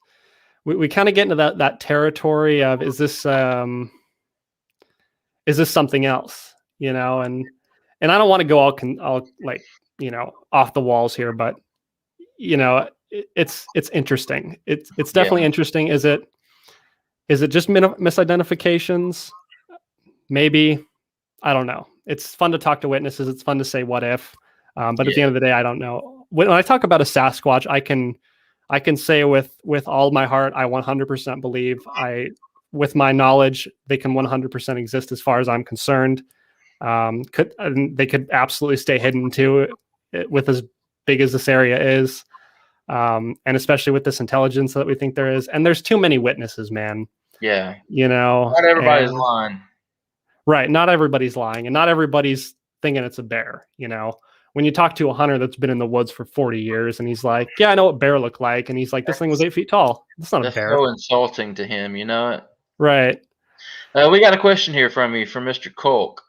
we kind of get into that territory of is this something else? And I don't want to go all like off the walls here, but it's interesting. It's definitely interesting. Is it just misidentifications? Maybe. I don't know. It's fun to talk to witnesses. It's fun to say what if, but at the end of the day, I don't know. When I talk about a Sasquatch, I can say with all my heart, I 100% believe. With my knowledge, they can 100% exist as far as I'm concerned. They could absolutely stay hidden too, with as big as this area is, and especially with this intelligence that we think there is. And there's too many witnesses, man. Yeah. Not everybody's lying. Right. Not everybody's lying, and not everybody's thinking it's a bear. When you talk to a hunter that's been in the woods for 40 years and he's like, yeah, I know what bear looked like. And he's like, this thing was 8 feet tall. That's not a bear. That's so insulting to him, you know it? Right. We got a question here from you, from Mr. Kirk.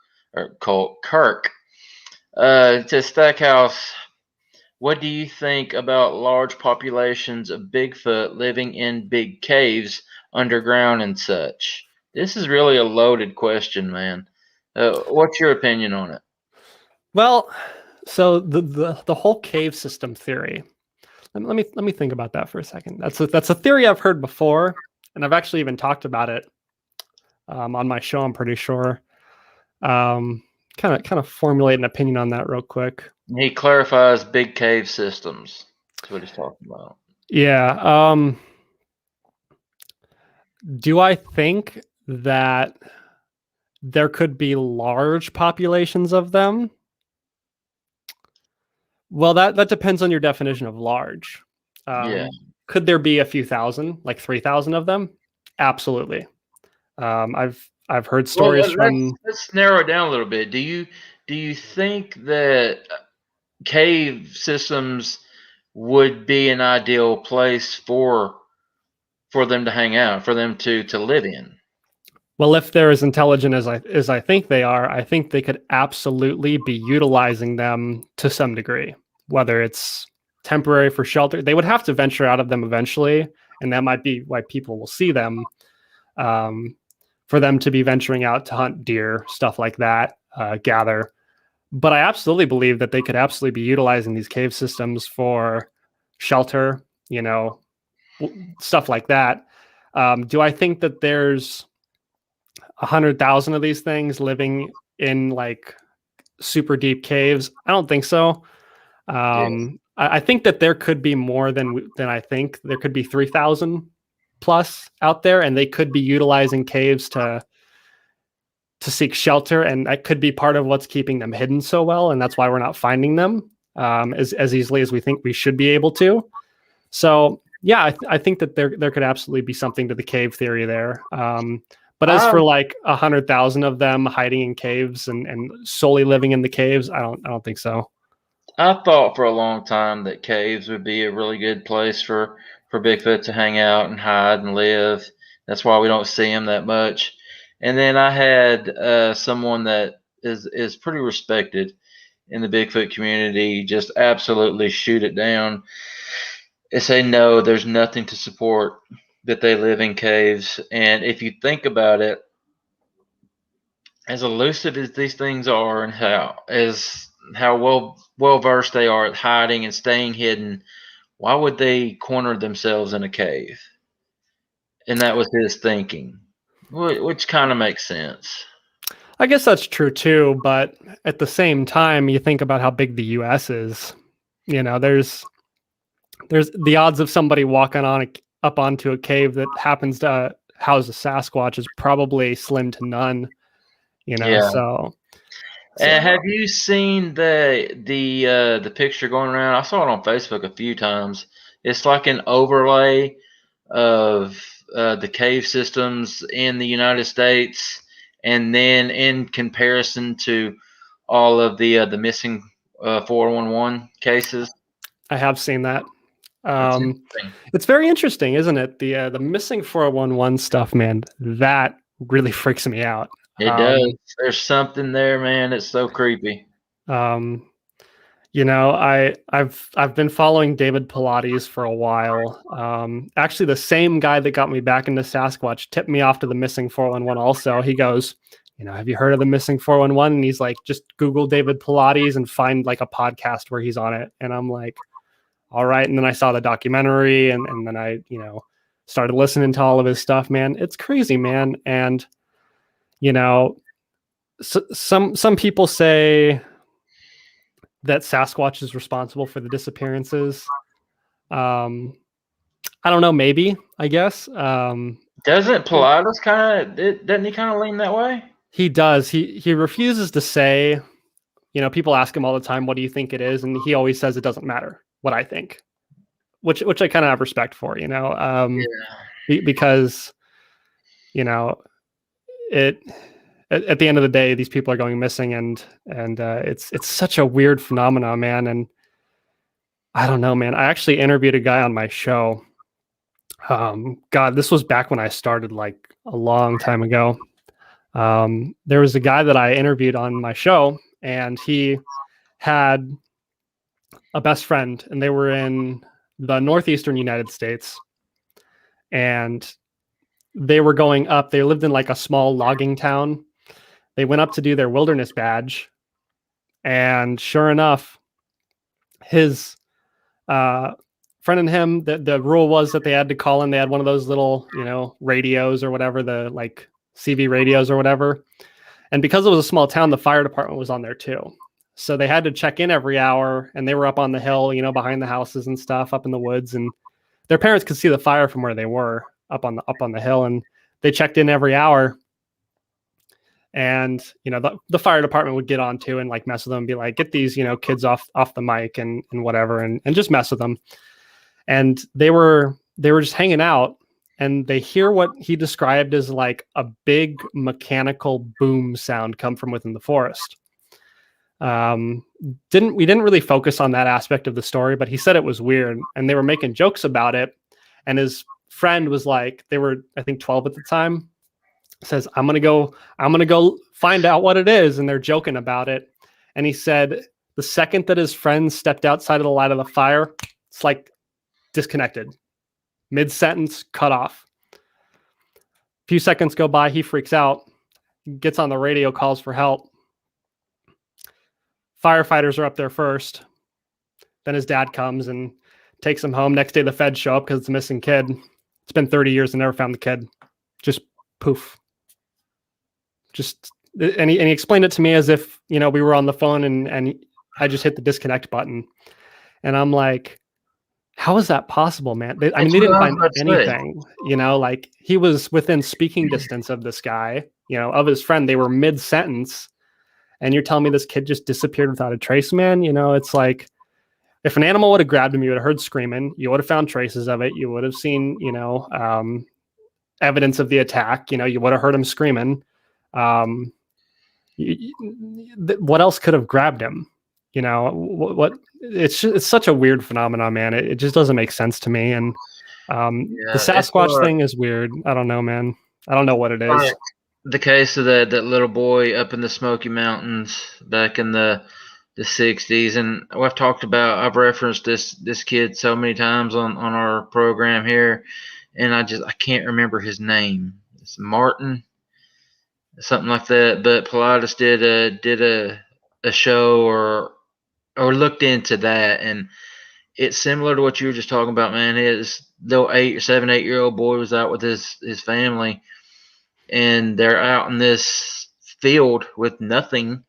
To Stackhouse, what do you think about large populations of Bigfoot living in big caves underground and such? This is really a loaded question, man. What's your opinion on it? Well, so the whole cave system theory. Let me think about that for a second. That's a theory I've heard before, and I've actually even talked about it on my show. I'm pretty sure. Kind of formulate an opinion on that real quick. He clarifies big cave systems. That's what he's talking about. Yeah. Do I think that there could be large populations of them? Well, that depends on your definition of large. Yeah. Could there be a few thousand, like 3,000 of them? Absolutely. I've heard Well, stories let's from. let's narrow it down a little bit. Do you think that cave systems would be an ideal place for them to hang out, for them to live in? Well, if they're as intelligent as I think they are, I think they could absolutely be utilizing them to some degree. Whether it's temporary for shelter, they would have to venture out of them eventually, and that might be why people will see them. For them to be venturing out to hunt deer, stuff like that, gather. But I absolutely believe that they could absolutely be utilizing these cave systems for shelter, stuff like that. Do I think that there's 100,000 of these things living in like super deep caves? I don't think so. Yeah. I think that there could be more than I think. There could be 3,000 plus out there, and they could be utilizing caves to seek shelter, and that could be part of what's keeping them hidden so well, and that's why we're not finding them as easily as we think we should be able to. So yeah, I think that there could absolutely be something to the cave theory there. But as for like 100,000 of them hiding in caves and solely living in the caves, I don't think so. I thought for a long time that caves would be a really good place for Bigfoot to hang out and hide and live. That's why we don't see him that much. And then I had someone that is pretty respected in the Bigfoot community just absolutely shoot it down and say no, there's nothing to support that they live in caves. And if you think about it, as elusive as these things are and how well versed they are at hiding and staying hidden, why would they corner themselves in a cave? And that was his thinking, which kind of makes sense. I guess that's true too, but at the same time, you think about how big the U.S. is. There's the odds of somebody walking up onto a cave that happens to house a Sasquatch is probably slim to none. Yeah. So And have you seen the picture going around? I saw it on Facebook a few times. It's like an overlay of the cave systems in the United States, and then in comparison to all of the missing 411 cases. I have seen that. It's interesting. It's very interesting, isn't it? The missing 411 stuff, man, that really freaks me out. It does. There's something there, man. It's so creepy. I've been following David Pilates for a while. Actually, the same guy that got me back into Sasquatch tipped me off to the missing 411 also. He goes, have you heard of the missing 411? And he's like, just Google David Pilates and find like a podcast where he's on it. And I'm like, all right. And then I saw the documentary and then I, started listening to all of his stuff, man. It's crazy, man. And, some people say that Sasquatch is responsible for the disappearances. I don't know, maybe, I guess. Doesn't Pilates doesn't he kind of lean that way? He does. He refuses to say, people ask him all the time, what do you think it is? And he always says it doesn't matter what I think, which I kind of have respect for, because, at the end of the day, these people are going missing and it's such a weird phenomenon, man. And I don't know, man. I actually interviewed a guy on my show. God, this was back when I started like a long time ago. There was a guy that I interviewed on my show, and he had a best friend, and they were in the northeastern United States, and they were going up. They lived in like a small logging town. They went up to do their wilderness badge, and sure enough, his friend and him, the rule was that they had to call in. They had one of those little, radios or whatever, the like CV radios or whatever. And because it was a small town, the fire department was on there too. So they had to check in every hour, and they were up on the hill, behind the houses and stuff, up in the woods. And their parents could see the fire from where they were up on the hill. And they checked in every hour. And, the fire department would get on to and like mess with them and be like, get these, kids off the mic and whatever, and just mess with them. And they were just hanging out, and they hear what he described as like a big mechanical boom sound come from within the forest. We didn't really focus on that aspect of the story, but he said it was weird, and they were making jokes about it. And his friend was like, they were, I think, 12 at the time, says, I'm going to go find out what it is. And they're joking about it. And he said the second that his friend stepped outside of the light of the fire, it's like disconnected, mid-sentence, cut off. A few seconds go by, he freaks out, gets on the radio, calls for help. Firefighters are up there first. Then his dad comes and takes him home. Next day, the feds show up because it's a missing kid. It's been 30 years and never found the kid. Just poof. And he explained it to me as if, we were on the phone and I just hit the disconnect button. And I'm like, how is that possible, man? They didn't find anything, like he was within speaking distance of this guy, of his friend. They were mid-sentence. And you're telling me this kid just disappeared without a trace, man? It's like, if an animal would have grabbed him, you would have heard screaming. You would have found traces of it. You would have seen, evidence of the attack. You would have heard him screaming. What else could have grabbed him? What? It's such a weird phenomenon, man. It just doesn't make sense to me. And the Sasquatch thing is weird. I don't know, man. I don't know what it is. The case of that little boy up in the Smoky Mountains back in the 60s, and I've referenced this kid so many times on our program here, and I can't remember his name. It's Martin, something like that. But Pilatus did a show or looked into that, and it's similar to what you were just talking about, man. His little 8-year-old boy was out with his family, and they're out in this field with nothing.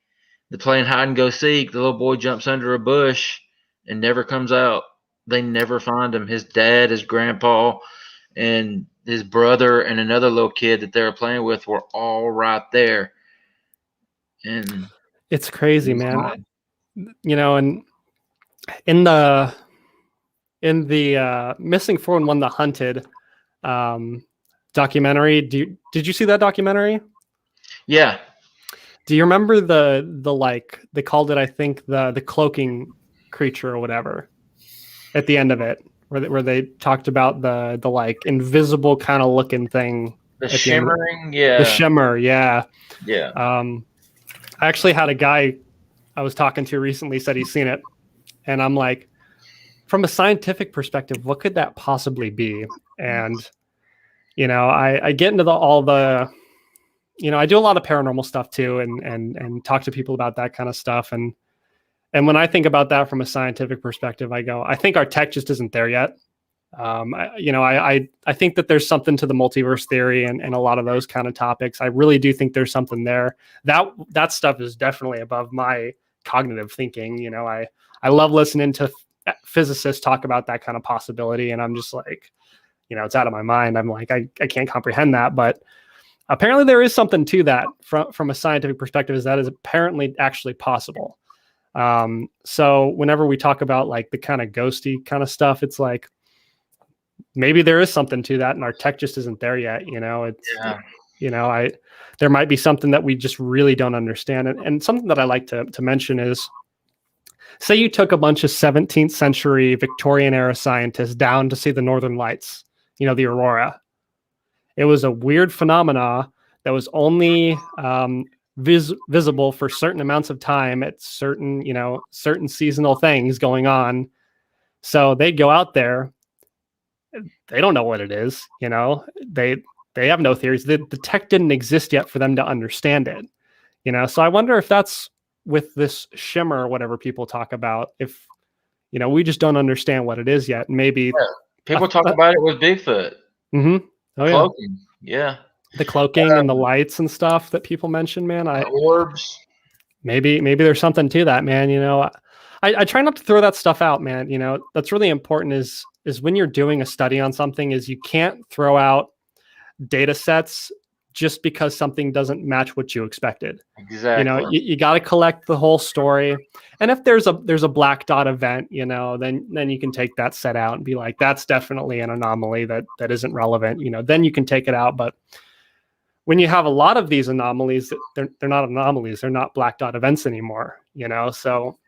They're playing hide and go seek. The little boy jumps under a bush and never comes out. They never find him. His dad, his grandpa, and his brother and another little kid that they were playing with were all right there. And it's crazy, man. And in the Missing 411 The Hunted documentary, did you see that documentary? Yeah. Do you remember the like, they called it, I think, the cloaking creature or whatever at the end of it, where they talked about the like invisible kind of looking thing, the shimmering, yeah, the shimmer, yeah. I actually had a guy I was talking to recently said he's seen it, and I'm like, from a scientific perspective, what could that possibly be? And I get into all the I do a lot of paranormal stuff too, and talk to people about that kind of stuff. And when I think about that from a scientific perspective, I think our tech just isn't there yet. I think that there's something to the multiverse theory and a lot of those kind of topics. I really do think there's something there. That stuff is definitely above my cognitive thinking. I love listening to physicists talk about that kind of possibility, and I'm just like, it's out of my mind. I'm like, I can't comprehend that, but apparently there is something to that from a scientific perspective, is that is apparently actually possible. So whenever we talk about like the kind of ghosty kind of stuff, it's like, maybe there is something to that and our tech just isn't there yet. There might be something that we just really don't understand. And something that I like to mention is, say you took a bunch of 17th century Victorian era scientists down to see the Northern Lights, the aurora. It was a weird phenomena that was only visible for certain amounts of time at certain seasonal things going on. So they go out there. They don't know what it is. They have no theories. The tech didn't exist yet for them to understand it. So I wonder if that's with this shimmer or whatever people talk about, if we just don't understand what it is yet. Maybe people talk about it with Bigfoot. Mm-hmm. Oh, Cloaking. Yeah. The cloaking and the lights and stuff that people mention, man. Orbs. Maybe there's something to that, man. I try not to throw that stuff out, man. That's really important is when you're doing a study on something, is you can't throw out data sets just because something doesn't match what you expected. Exactly. You know, you got to collect the whole story. And if there's a black dot event, you know, then you can take that set out and be like, that's definitely an anomaly that isn't relevant. You know, then you can take it out. But when you have a lot of these anomalies, they're not anomalies. They're not black dot events anymore. You know, so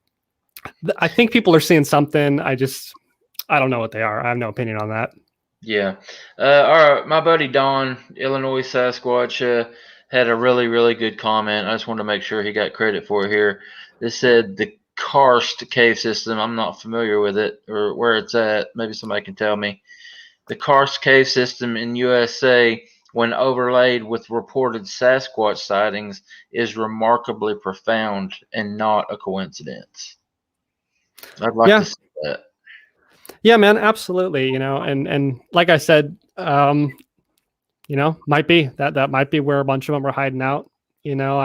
I think people are seeing something. I don't know what they are. I have no opinion on that. Yeah. All right. My buddy Don, Illinois Sasquatch, had a really, really good comment. I just wanted to make sure he got credit for it here. They said the karst cave system, I'm not familiar with it or where it's at. Maybe somebody can tell me. The karst cave system in USA, when overlaid with reported Sasquatch sightings, is remarkably profound and not a coincidence. I'd like to see that. Yeah, man, absolutely. You know, and like I said, you know, might be that might be where a bunch of them are hiding out. You know,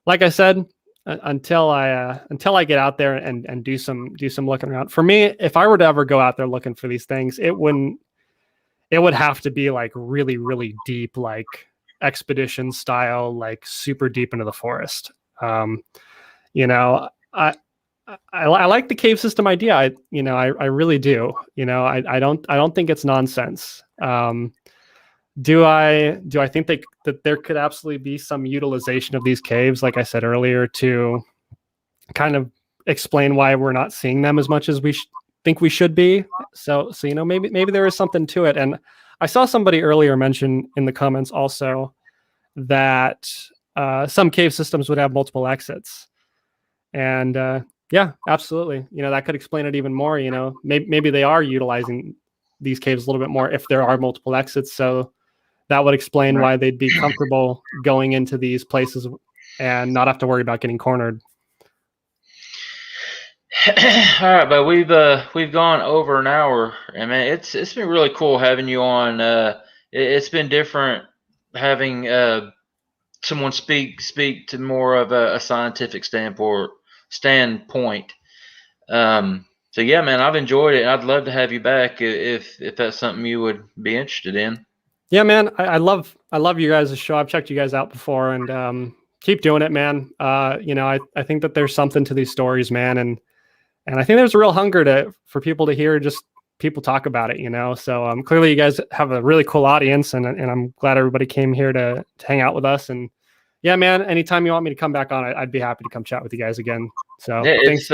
like I said, until I get out there and do some looking around. For me, if I were to ever go out there looking for these things, it would have to be like really, really deep, like expedition style, like super deep into the forest. You know, I like the cave system idea. I really do. You know, I don't think it's nonsense. Do I think that there could absolutely be some utilization of these caves, like I said earlier, to kind of explain why we're not seeing them as much as we think we should be. So you know, maybe there is something to it. And I saw somebody earlier mention in the comments also that some cave systems would have multiple exits. And yeah, absolutely. You know, that could explain it even more. You know, maybe they are utilizing these caves a little bit more if there are multiple exits. So that would explain why they'd be comfortable going into these places and not have to worry about getting cornered. All right, but we've gone over an hour, and man, it's been really cool having you on. It's been different having someone speak to more of a scientific standpoint. So yeah, man, I've enjoyed it. I'd love to have you back if that's something you would be interested in. Yeah, man, I love you guys' show. I've checked you guys out before, and keep doing it, man. You know, I think that there's something to these stories, man, and I think there's a real hunger for people to hear just people talk about it, you know. So clearly, you guys have a really cool audience, and I'm glad everybody came here to hang out with us. And yeah, man, anytime you want me to come back on, I'd be happy to come chat with you guys again. So yeah, thanks.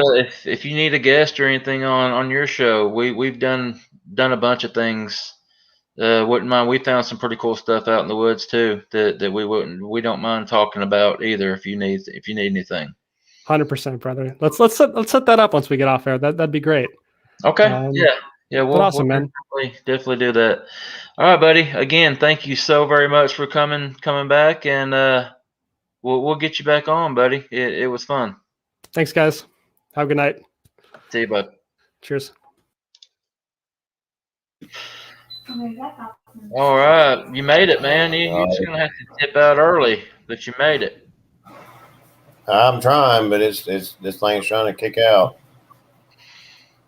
If you need a guest or anything on your show, we've done a bunch of things. Wouldn't mind. We found some pretty cool stuff out in the woods too that we don't mind talking about either. If you need anything. 100%, brother. Let's set that up once we get off air. That'd be great. Okay. Yeah. We'll man. Definitely do that. All right, buddy. Again, thank you so very much for coming back, and we'll get you back on, buddy. It was fun. Thanks, guys. Have a good night. See you, bud. Cheers. All right, you made it, man. You're just gonna have to tip out early, but you made it. I'm trying, but it's this thing's trying to kick out.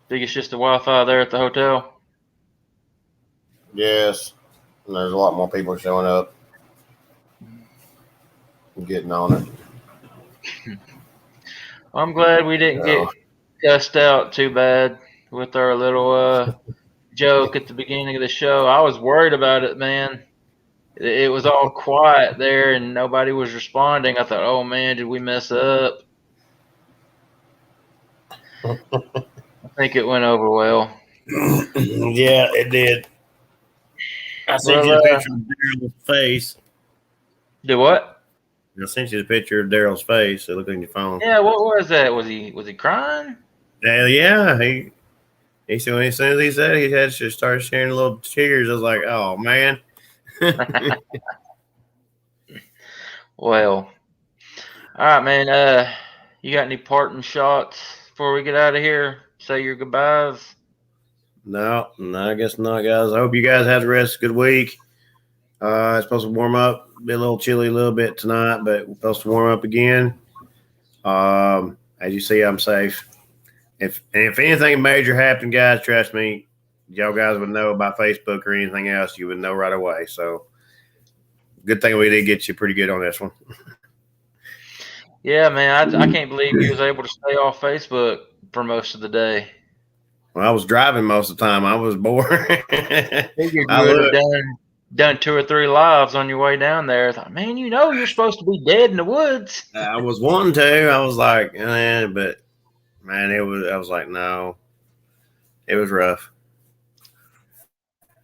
Think it's just the Wi-Fi there at the hotel? Yes, and there's a lot more people showing up and getting on it. I'm glad we didn't get cussed out too bad with our little joke at the beginning of the show. I was worried about it, man. It was all quiet there and nobody was responding. I thought, oh man, did we mess up? I think it went over well. Yeah, it did. I sent you the picture of Daryl's face. Do what? I sent you the picture of Daryl's face. So look on your phone. Yeah, what was that? Was he crying? Yeah, he said as soon as he said he had to start sharing little tears. I was like, oh man. Well, all right, man. You got any parting shots before we get out of here? Say your goodbyes. No, I guess not, guys. I hope you guys have the rest of a good week. It's supposed to warm up, be a little chilly a little bit tonight, but we're supposed to warm up again. As you see, I'm safe. If anything major happened, guys, trust me, y'all guys would know about Facebook or anything else, you would know right away. So good thing we did get you pretty good on this one. Yeah, man, I can't believe you was able to stay off Facebook for most of the day. Well, I was driving most of the time. I was bored. Figured I you would have looked. done 2 or 3 lives on your way down there. I thought, man, you're supposed to be dead in the woods. I was wanting to. I was like, but man, I was like, no, it was rough.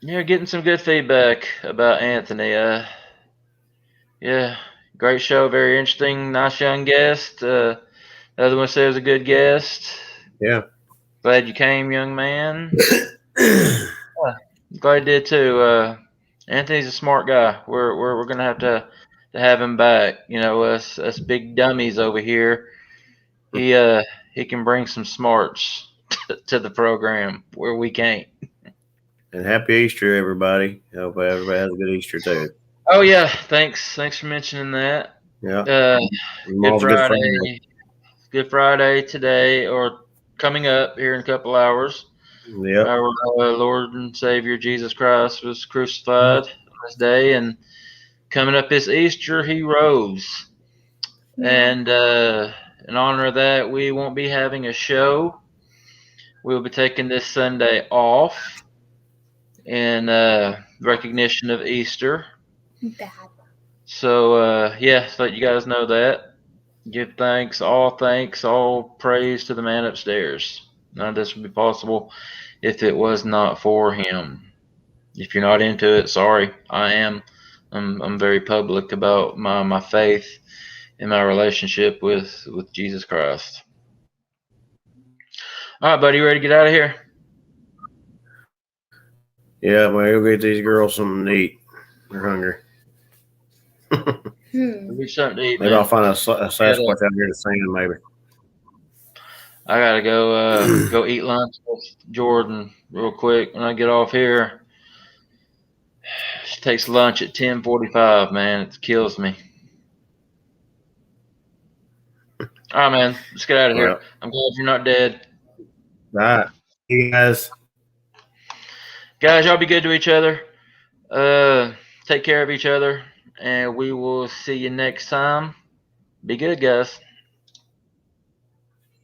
You're getting some good feedback about Anthony. Yeah, great show, very interesting, nice young guest. The other one said it was a good guest. Yeah. Glad you came, young man. Glad you did too. Anthony's a smart guy. We're gonna have to have him back. Us big dummies over here. He can bring some smarts to the program where we can't. And happy Easter, everybody. Hope everybody has a good Easter too. Oh yeah, thanks for mentioning that. Yeah. Good Friday. Good Friday today, or coming up here in a couple hours. Yep. Our Lord and Savior Jesus Christ was crucified on this day, and coming up this Easter, He rose. And in honor of that, we won't be having a show. We'll be taking this Sunday off in recognition of Easter. Bad. So, just let you guys know that. Give thanks, all praise to the man upstairs. None of this would be possible if it was not for him. If you're not into it, sorry, I am. I'm very public about my faith and my relationship with Jesus Christ. All right, buddy, you ready to get out of here? Yeah, man, go get these girls something to eat. They're hungry. Give me something to eat, Maybe man. I'll find a Sasquatch out here to sing, maybe. I gotta go eat lunch with Jordan real quick when I get off here. She takes lunch at 10:45, man. It kills me. All right, man. Let's get out of here. Well, I'm glad you're not dead. all right. You guys. Guys, y'all be good to each other. Take care of each other. And we will see you next time. Be good, guys.